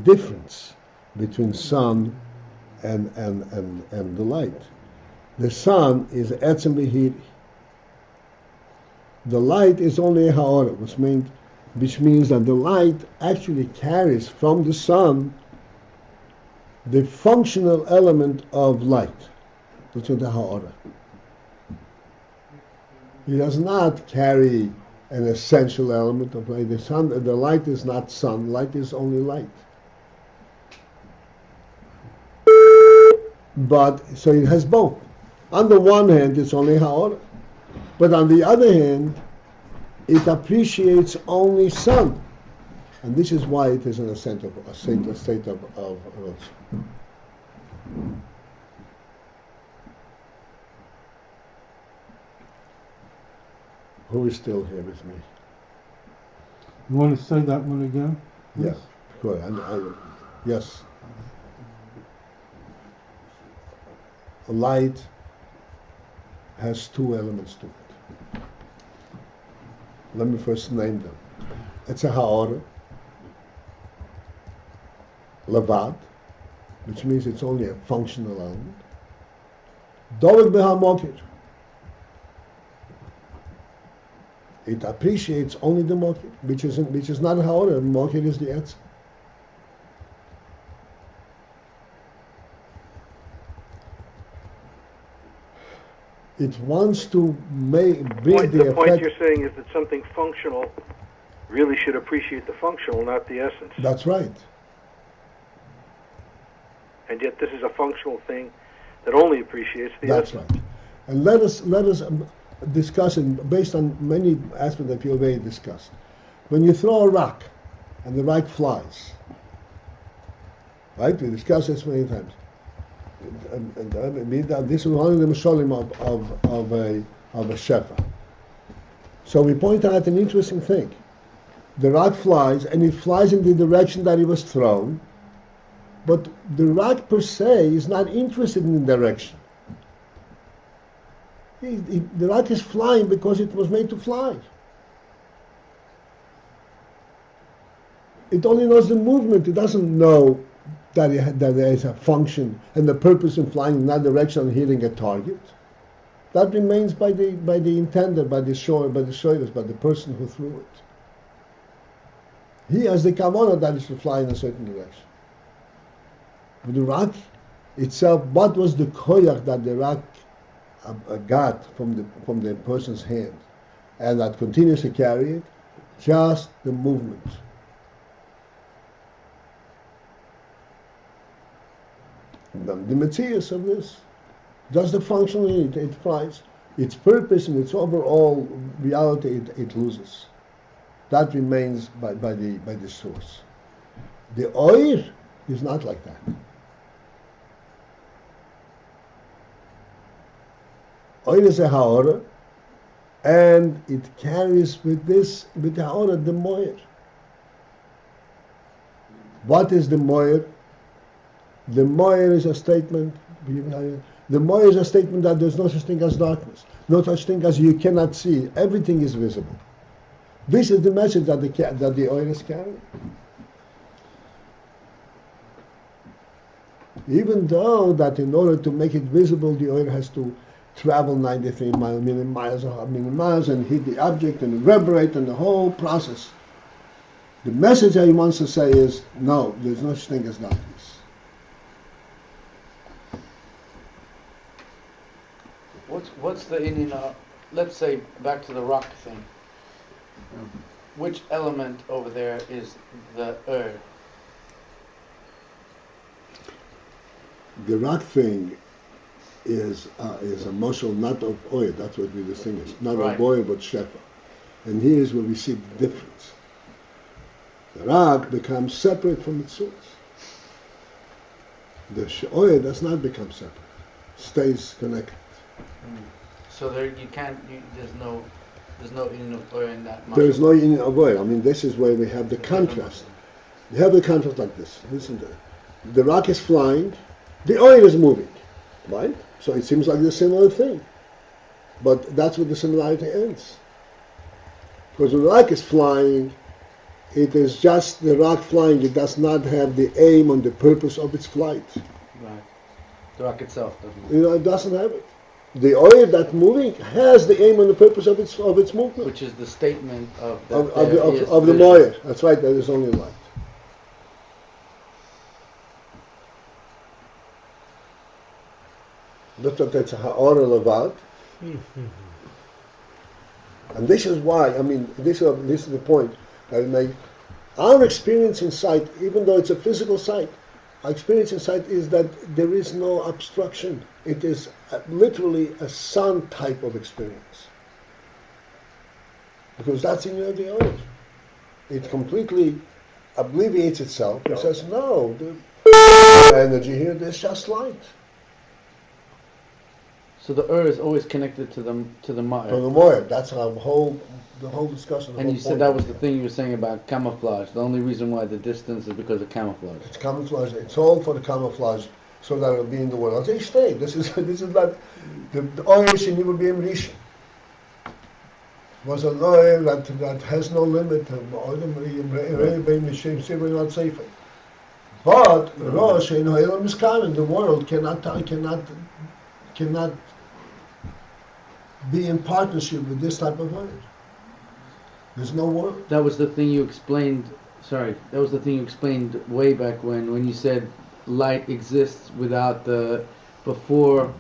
difference between sun and the light. The sun is etzem v'hiri. The light is only a ha'ora, which means that the light actually carries from the sun the functional element of light, which is the ha'ora. He does not carry an essential element of light. The light is not sun. Light is only light. But so it has both. On the one hand, it's only ha'ora, but on the other hand, it appreciates only sun, and this is why it is in a state of Rotz. Who is still here with me? You want to say that one again? Yeah, good. Yes. Light has two elements to it. Let me first name them. It's a ha'ara, levad, which means it's only a functional element. Dovek behamokir. It appreciates only the mokir, which is not a ha'ara. Mokir is the etz. It wants to bring the point effect. you're saying is that something functional really should appreciate the functional, not the essence. That's right. And yet this is a functional thing that only appreciates the That's essence. right. And let us discuss it based on many aspects that you already discussed. When you throw a rock and the rock flies, right? We discussed this many times. This is one of the mishalim of a shefa. So we point out an interesting thing. The rock flies, and it flies in the direction that it was thrown, but the rock per se is not interested in the direction. The rock is flying because it was made to fly. It only knows the movement. It doesn't know that there is a function and the purpose in flying in that direction and hitting a target. That remains by the intender, by the shoulders, by the person who threw it. He has the kavanah that is to fly in a certain direction. But the rock itself, what was the koyach that the rock got from the person's hand, and that continues to carry it? Just the movement. The materials of this, just the functionality it flies, its purpose and its overall reality it loses. That remains by the source. The oir is not like that. Oir is a ha'ara, and it carries with the ha'ara the moir. What is the moir? The moir is a statement. The moir is a statement that there's no such thing as darkness, no such thing as you cannot see. Everything is visible. This is the message that the oil is carrying. Even though that in order to make it visible, the oil has to travel 93 million miles and hit the object and reverberate and the whole process. The message that he wants to say is, no, there's no such thing as darkness. What's the Indian? Let's say back to the rock thing. Which element over there is the The rock thing is a muscle not of oil. That's what we distinguish. Not Right. of oil, but shefa. And here's where we see the difference. The rock becomes separate from its source. The oil does not become separate. Stays connected. So there you can't. There's no Indian of oil in that muscle. There is no union of oil. I mean, this is where we have the contrast. You have the contrast like this. Listen to it. The rock is flying, the oil is moving, right? So it seems like the similar thing. But that's where the similarity ends. Because when the rock is flying, it is just the rock flying. It does not have the aim and the purpose of its flight. Right. The rock itself doesn't. It doesn't have it. The oil that's moving has the aim and the purpose of its movement. Which is the statement of the moyer. That's right. There is only light. That's a ha'ara levad. And this is why, I mean, this is the point that I make. Our experience in sight, even though it's a physical sight, our experience in sight is that there is no obstruction. It is literally a sun type of experience. Because that's in the oil. It completely obliviates itself and says, no, the energy here, there's just light. So the is always connected to the For ma'ir. the moed. That's our the whole discussion. And you said that was the thing you were saying about camouflage. The only reason why the distance is because of camouflage. It's camouflage. It's all for the camouflage, so that it'll be in the world. I'll say straight. This is not the oil should never be in Rishon. Was an oil that has no limit. Not safe. But Rosh in Olam is common. The world cannot be in partnership with this type of oil. There's no world. That was the thing you explained. Sorry, that was the thing you explained way back when you said light exists without the before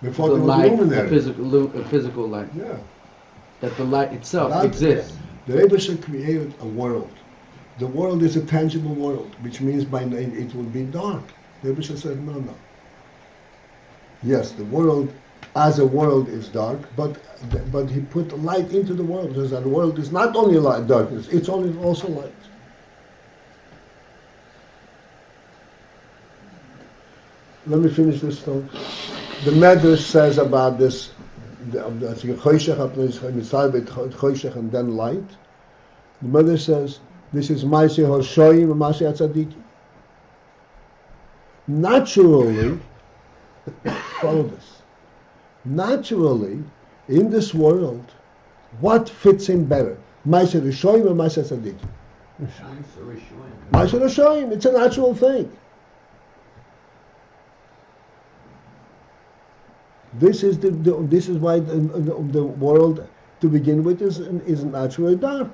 There the was light, luminary. a physical light. Yeah. That the light itself That- exists. The Rebbe created a world. The world is a tangible world, which means by name it will be dark. The Rebbe said, no. Yes, the world as a world is dark, but he put light into the world, because that world is not only light, darkness, it's also light. Let me finish this thought. The Medrash says about this, and then light. The Medrash says, this is Maaseh Hoshoyim and Maaseh Tzadikim. Naturally, follow this. Naturally, in this world, what fits in better? Maaseh Hoshoyim or Maaseh Tzadikim? Maaseh Hoshoyim. It's a natural thing. This is why the world to begin with is naturally dark.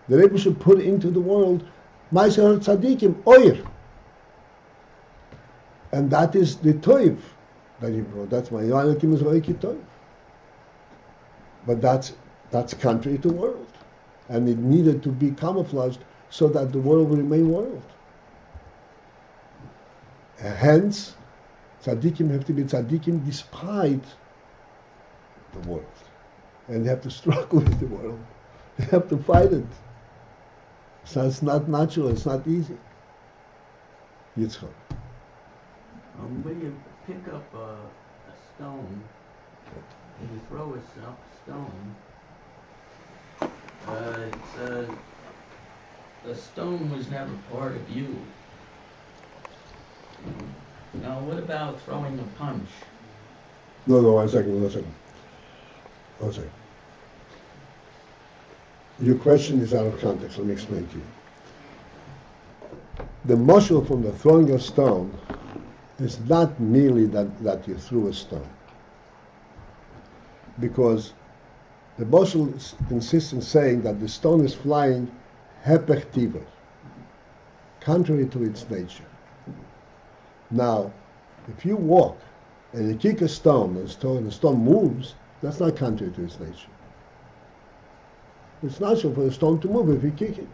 The Rebbe should put into the world Ma'aser Tzadikim Oyer, and that is the Toiv that he brought. That's why Yoanakim is Roiki Toiv. But that's contrary to the world, and it needed to be camouflaged so that the world will remain world. Hence, tzaddikim have to be tzaddikim despite the world. And they have to struggle with the world. They have to fight it. So it's not natural, it's not easy. Yitzchak. When you pick up a stone, and you throw a stone, the stone was never part of you. Now, what about throwing a punch? No, one second. Your question is out of context. Let me explain to you. The mashal from the throwing a stone is not merely that you threw a stone. Because the mashal insists in saying that the stone is flying hepech tiva, contrary to its nature. Now, if you walk and you kick a stone and the stone moves, that's not contrary to its nature. It's natural for the stone to move if you kick it.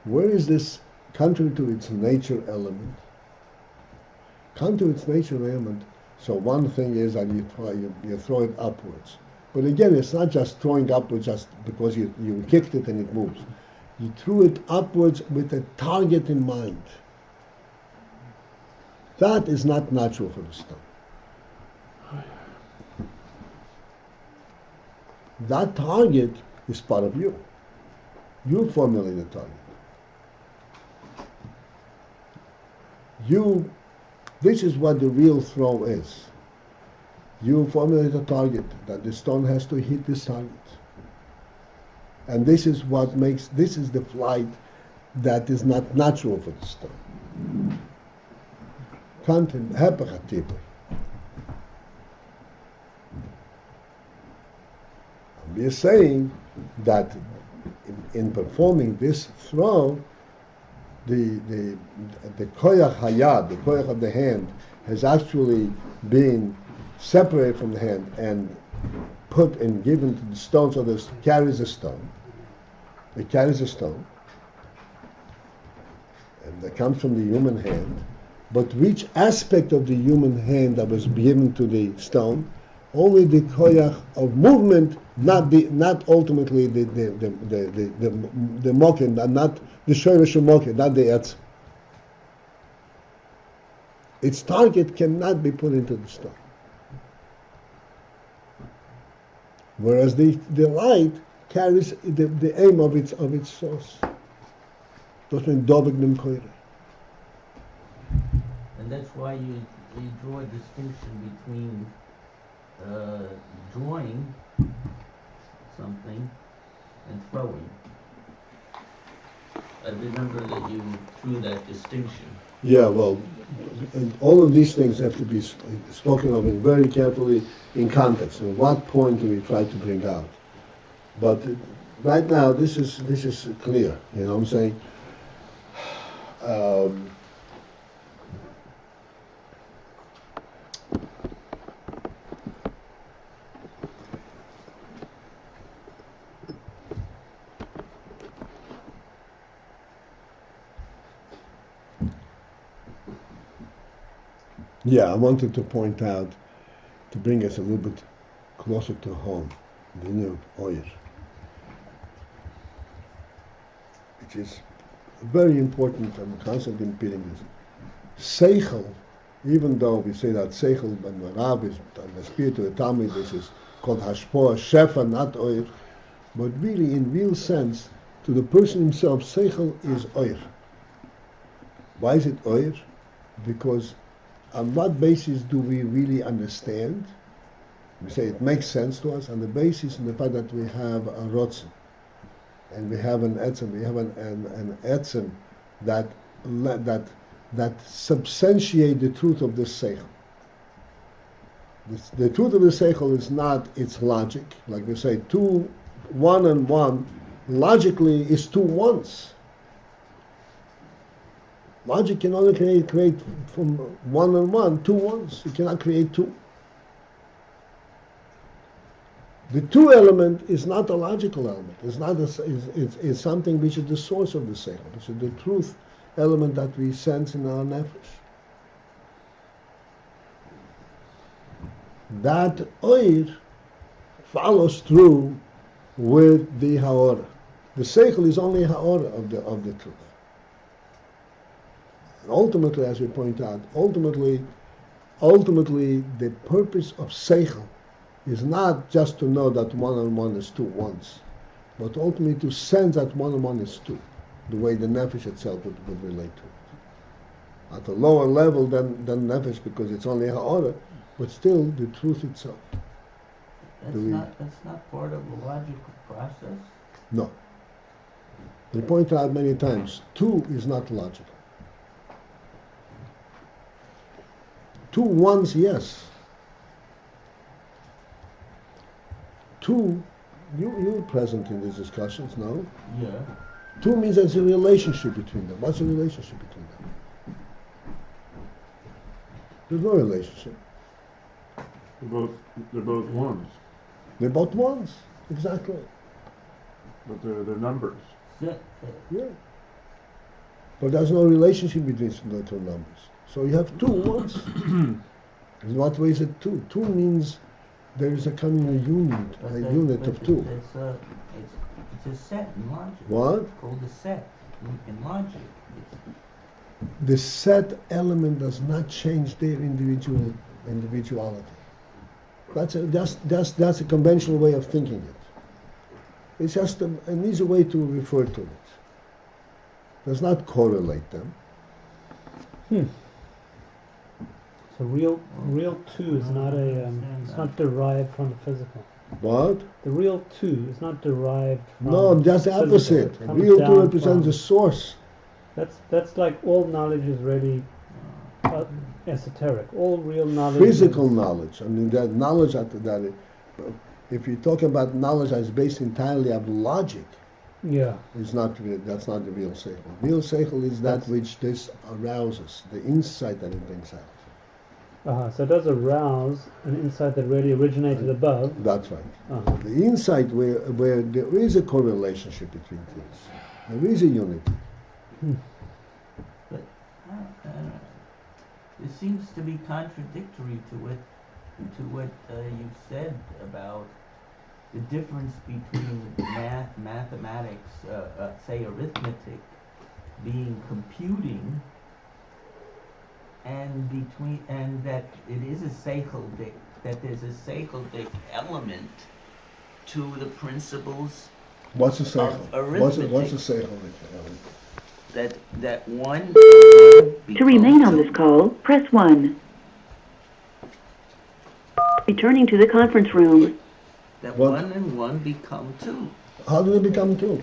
Where is this contrary to its nature element? Contrary to its nature element, so one thing is that you throw it upwards. But again, it's not just throwing upwards just because you kicked it and it moves. You threw it upwards with a target in mind. That is not natural for the stone. That target is part of you. You formulate the target. This is what the real throw is. You formulate a target that the stone has to hit this target. And this is the flight that is not natural for the stone. Content, hepachatibur. We are saying that in performing this throw, the koyach hayad, the koyach of the hand, has actually been separated from the hand and put and given to the stone, so this carries a stone. It carries a stone, and that comes from the human hand. But which aspect of the human hand that was given to the stone only the koyach of movement, not ultimately the mokin, not the shoresh mokin, not the etz. Its target cannot be put into the stone. Whereas the light carries the aim of its source. And that's why you draw a distinction between drawing something and throwing. I remember that you drew that distinction. Yeah, well, and all of these things have to be spoken of very carefully in context. And what point do we try to bring out? But right now, this is clear. You know what I'm saying? Yeah, I wanted to point out, to bring us a little bit closer to home, the new oil, which is very important. I'm constantly repeating this. Seichel, even though we say that Seichel and Rav is and the spirit of the Talmud, this is called Hashpoah, Shefa, not oil, but really, in real sense, to the person himself, Seichel is oil. Why is it oil? Because on what basis do we really understand? We say it makes sense to us on the basis of the fact that we have a rotzen, and we have an etzem, we have an etzem that substantiate the truth of the seichel. The truth of the seichel is not its logic, like we say, 2, 1 and 1, logically is 2 ones. Logic can only create from 1 and 1, 2 ones. You cannot create 2. The 2 element is not a logical element. It's not. It's something which is the source of the seichel, which is the truth element that we sense in our nefesh. That oir follows through with the haora. The seichel is only haora of the truth. And ultimately, as we point out, ultimately, the purpose of seichel is not just to know that 1 and 1 is 2 ones, but ultimately to sense that 1 and 1 is 2, the way the nefesh itself would relate to it. At a lower level than nefesh, because it's only ha'ara, but still the truth itself. That's not part of the logical process? No. We point out many times, 2 is not logical. 2 ones, yes. 2, you were present in these discussions, no? Yeah. 2 means there's a relationship between them. What's the relationship between them? There's no relationship. They're both ones, They're both ones, exactly. but they're numbers. Yeah. But there's no relationship between the 2 numbers. So you have 2 ones. In what way is it 2? 2 means there is a coming a unit of 2. It's a set in logic. What? It's called a set in logic. The set element does not change their individuality. That's a conventional way of thinking it. It's just an easy way to refer to it. Does not correlate them. So real 2 is not it's not derived from the physical. What? The real 2 is not derived from. No, that's the opposite. It comes Real 2 down represents from- the source. That's like all knowledge is really esoteric. All real knowledge. Physical is, knowledge. I mean, that knowledge if you talk about knowledge that's based entirely on logic, Yeah. is not real. That's not the real seichel. Real seichel is that which this arouses, the insight that it brings out. So it does arouse an insight that really originated above. That's right. The insight where there is a correlationship between things. There is a unity. But it seems to be contradictory to it to what you said about the difference between mathematics, say arithmetic, being computing, and that it is a seichel, that there's a seichel element to the principles What's a seichel? of arithmetic. What's a seichel? That one. To remain on this call, press 1. Returning to the conference room. That What? 1 and 1 become 2. How do they become two?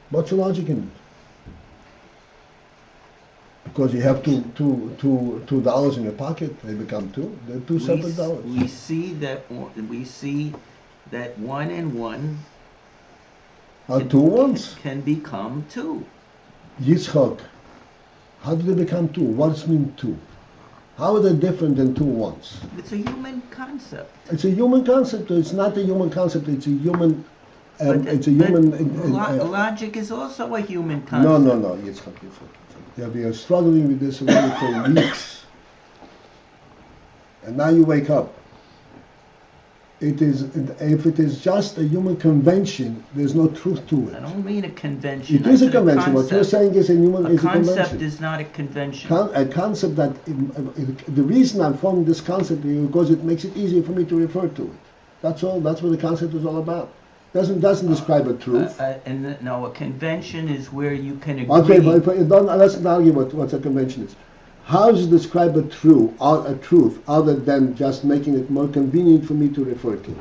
What's the logic in it? Because you have $2 in your pocket, they become two. They're two separate dollars. We see that 1 and 1 Are two ones? can become 2. Yitzchak, how do they become two? What's mean two? How are they different than two ones? It's a human concept. It's a human concept. It's not a human concept. It's a human. Logic is also a human concept. No, Yitzchak. Yeah, we are struggling with this already for weeks, and now you wake up. If it is just a human convention, there's no truth to it. I don't mean a convention. It is a convention. What you're saying is a convention. Concept is not a convention. A concept that the reason I'm forming this concept is because it makes it easier for me to refer to it. That's all. That's what the concept is all about. Doesn't describe a truth. No, a convention is where you can agree. Okay, but let's not argue what a convention is. How does it describe a truth other than just making it more convenient for me to refer to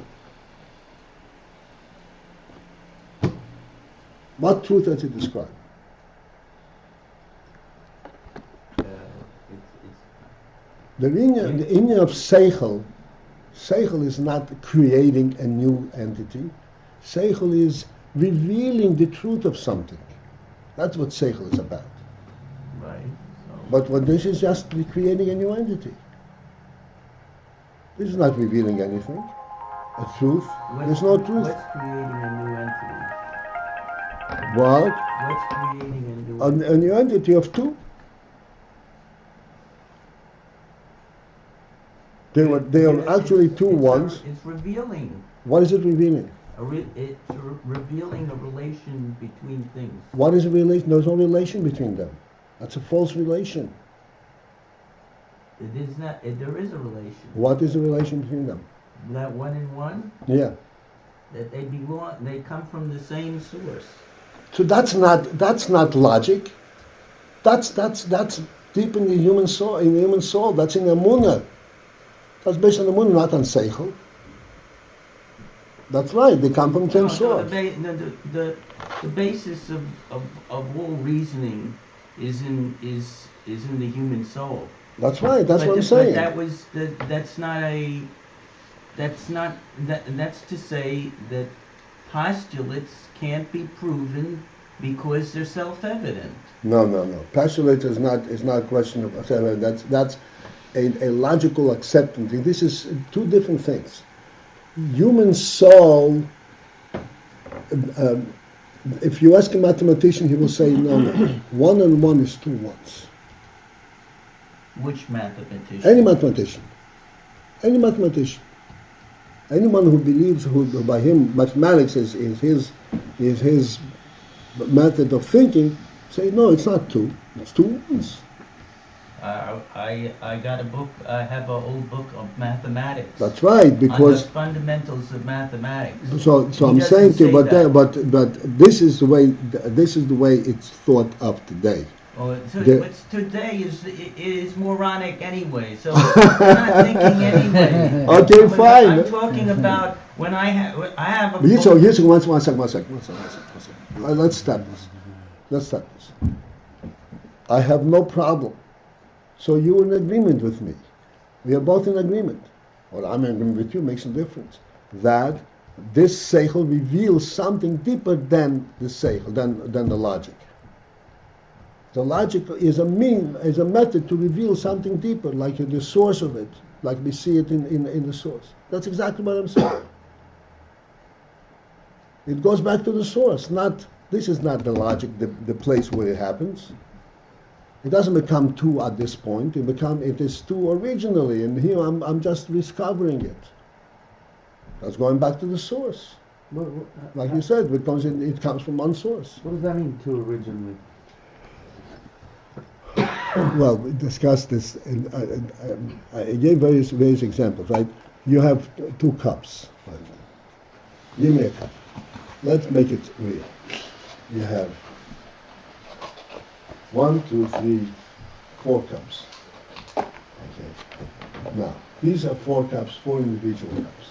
it? What truth does it describe? The inyan of seichel is not creating a new entity. Seichel is revealing the truth of something. That's what seichel is about. Right. But what this is just creating a new entity. This is not revealing anything. A truth. There's no truth. What's creating a new entity? What? What's creating a new entity? A new entity of two. They are actually two ones. It's revealing. What is it revealing? It's revealing a relation between things. What is a relation? There's no relation between them. That's a false relation. It is not. There is a relation. What is the relation between them? That 1 and 1. Yeah. That they belong. They come from the same source. So that's not logic. That's deep in the human soul. In the human soul, that's in Emunah. That's based on Emunah, not on Seichel. That's right. They come from the same source. The basis of all reasoning is in the human soul. That's right. That's what I'm saying. That's to say that postulates can't be proven because they're self-evident. No. Postulate is not a question of self-evident. That's a logical acceptance. This is two different things. Human soul. If you ask a mathematician, he will say no. 1 and 1 is two ones. Which mathematician? Any mathematician. Anyone who believes by him mathematics is his method of thinking, say no, it's not two. It's two ones. I got a book. I have an old book of mathematics. That's right, because on the fundamentals of mathematics. So I'm saying to you, but this is the way it's thought of today. Oh, today is moronic anyway. So we're not thinking anyway. Okay, fine. I'm talking about when I have a book. One second. Let's start this. I have no problem. So you're in agreement with me. We are both in agreement. Well, I'm in agreement with you, makes a difference. That this seichel reveals something deeper than the seichel, than the logic. The logic is a method to reveal something deeper, like the source of it, like we see it in the source. That's exactly what I'm saying. It goes back to the source. This is not the logic, the place where it happens. It doesn't become two at this point. It is two originally, and here I'm just discovering it. That's going back to the source, like you said, because it comes from one source. What does that mean, two originally? Well, we discussed this, and I gave various examples, right? You have two cups. Right? Give me a cup. Let's make it real. You have 1, 2, 3, 4 cups. Okay. Now, these are 4 cups, 4 individual cups.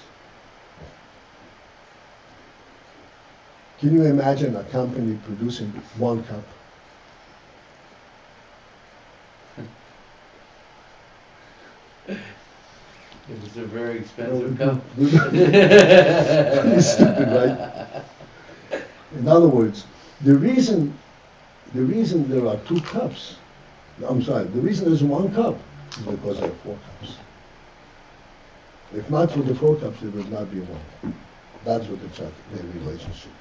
Can you imagine a company producing 1 cup? It's a very expensive cup. Pretty stupid, right? In other words, the reason there are 2 cups, I'm sorry, the reason there's 1 cup is because there are 4 cups. If not for the 4 cups, there would not be 1. That's what it's at, the relationship.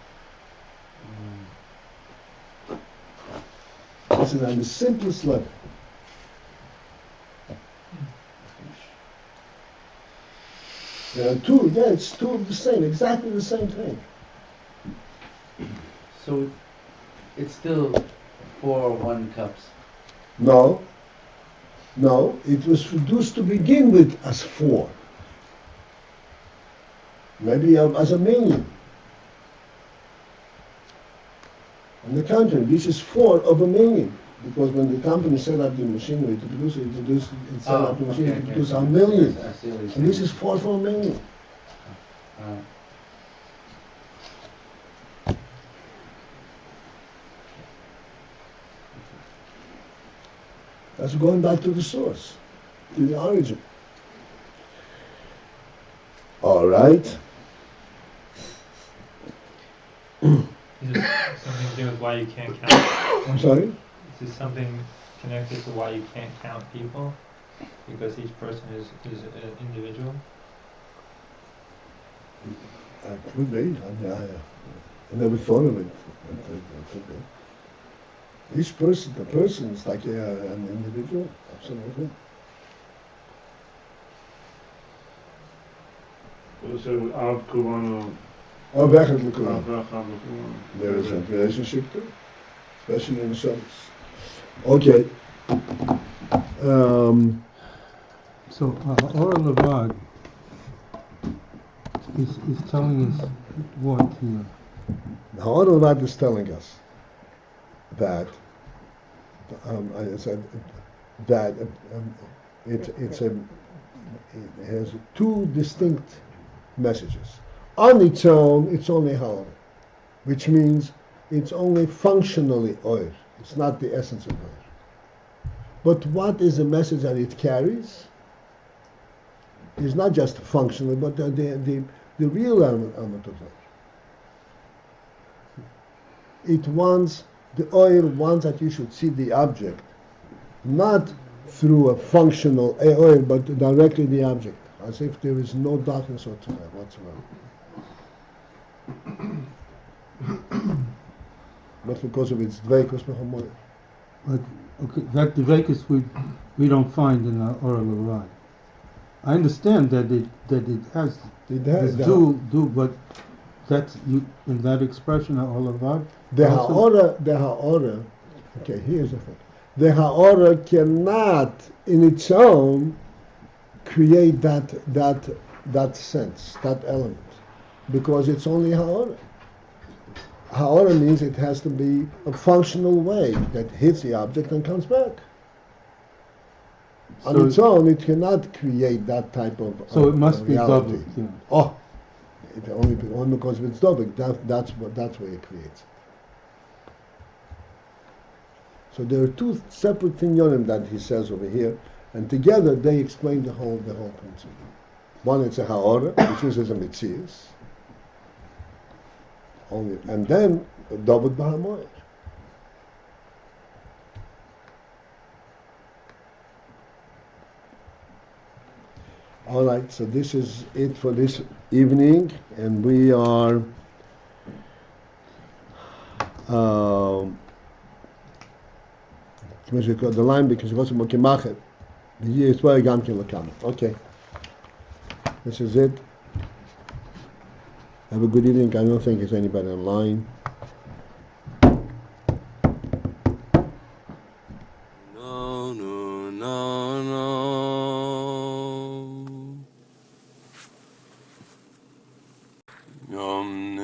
This is on the simplest level. There are 2, yeah, it's 2 of the same, exactly the same thing. So it's still 4 1 cups. No, it was produced to begin with as 4. Maybe as a million. On the contrary, this is 4 of a million. Because when the company set up the machinery to produce it, it set up the machinery to produce a million. And this is 4 for a million. That's going back to the source, to the origin. All right. Is it something to do with why you can't count? I'm sorry? Is this something connected to why you can't count people? Because each person is an individual? Could be. I never thought of it. Could be. Each person, the person is like an individual, absolutely. So Av Kuvana. There is a relationship there, especially in the service. Okay. So Or Levad is telling us what here? The Ha'or Levad is telling us that I said that it has 2 distinct messages. On its own, it's only Ha'or, which means it's only functionally oil. It's not the essence of oil. But what is the message that it carries? Is not just functional, but the real element of oil. The oil wants that you should see the object, not through a functional oil, but directly the object, as if there is no darkness whatsoever. But because of its dveikus mechamoyer. But okay, that dveikus we don't find in the Or Levad. I understand that it has this do, but that's you in that expression of Or Levad. The Ha'ora, okay, here's the thing. The Ha'ora cannot in its own create that sense, that element, because it's only Ha'ora. Ha'ora means it has to be a functional wave that hits the object and comes back. On its own, it cannot create that type of So it must be reality. double. Yeah. Oh, only because of its double. That's where it creates. So there are 2 separate tinyonim that he says over here, and together they explain the whole principle. One, it's a ha'ora, which is a mitzias, only, and then a double b'hamoyer. All right, so this is it for this evening, and we are the line because it's mokimachet. The year is why gam kin lakama. Okay. This is it. Have a good evening. I don't think there's anybody online. No, no, no, no. Yom